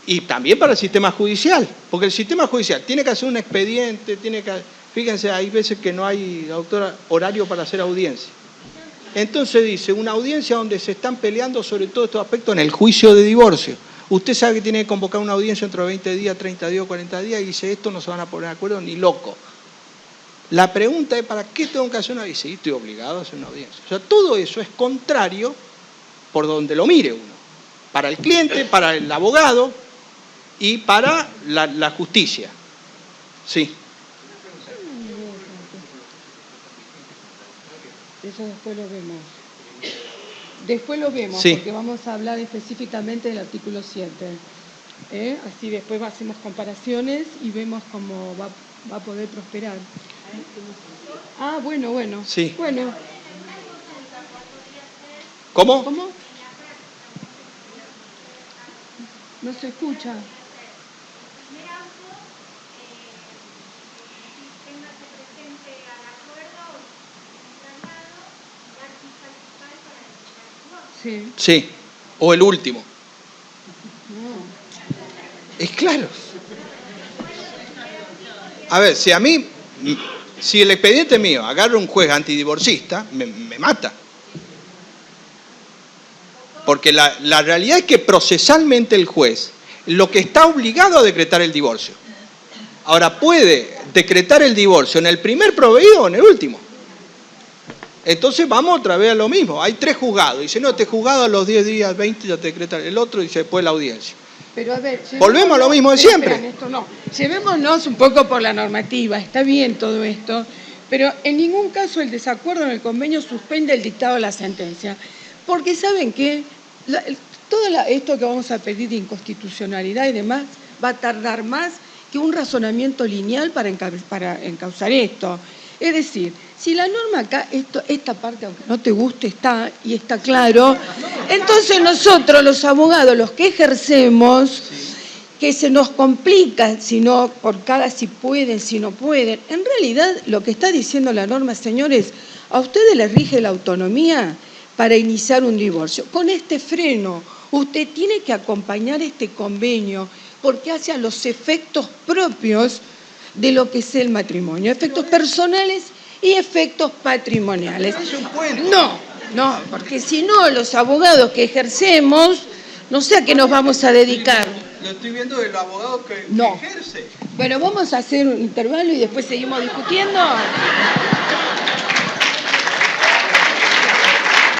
Y también para el sistema judicial, porque el sistema judicial tiene que hacer un expediente, fíjense, hay veces que no hay, doctora, horario para hacer audiencia. Entonces dice, una audiencia donde se están peleando sobre todos estos aspectos en el juicio de divorcio. Usted sabe que tiene que convocar una audiencia dentro de 20 días, 30 días o 40 días y dice: esto no se van a poner de acuerdo ni loco. La pregunta es: ¿para qué tengo que hacer una audiencia? Sí, estoy obligado a hacer una audiencia. O sea, todo eso es contrario por donde lo mire uno. Para el cliente, para el abogado y para la justicia. Sí. Eso después lo vemos. Después lo vemos, Sí. porque vamos a hablar específicamente del artículo 7. Así después hacemos comparaciones y vemos cómo va a poder prosperar. Ah, bueno. Sí. Bueno. ¿Cómo? ¿Cómo? No se escucha. Sí. Sí. O el último. No. Es claro. A ver, si el expediente mío agarra un juez antidivorcista, me mata. Porque la realidad es que procesalmente el juez lo que está obligado a decretar el divorcio. Ahora, puede decretar el divorcio en el primer proveído o en el último. Entonces vamos otra vez a lo mismo. Hay 3 juzgados. Dice, no, este juzgado a los 10 días, 20 ya te decreta el otro y después la audiencia. Pero a ver, volvemos a lo mismo de siempre. Llevémonos un poco por la normativa, está bien todo esto, pero en ningún caso el desacuerdo en el convenio suspende el dictado de la sentencia. Porque ¿saben qué? Esto que vamos a pedir de inconstitucionalidad y demás va a tardar más que un razonamiento lineal para encauzar esto. Es decir, si la norma acá, esta parte, aunque no te guste, está y está claro, entonces nosotros, los abogados, los que ejercemos, que se nos complica, si pueden, si no pueden. En realidad, lo que está diciendo la norma, señores, a ustedes les rige la autonomía para iniciar un divorcio. Con este freno, usted tiene que acompañar este convenio porque hace a los efectos propios de lo que es el matrimonio, efectos personales y efectos patrimoniales. No, porque si no, los abogados que ejercemos, no sé a qué nos vamos a dedicar. Lo estoy viendo del abogado que ejerce. Bueno, vamos a hacer un intervalo y después seguimos discutiendo.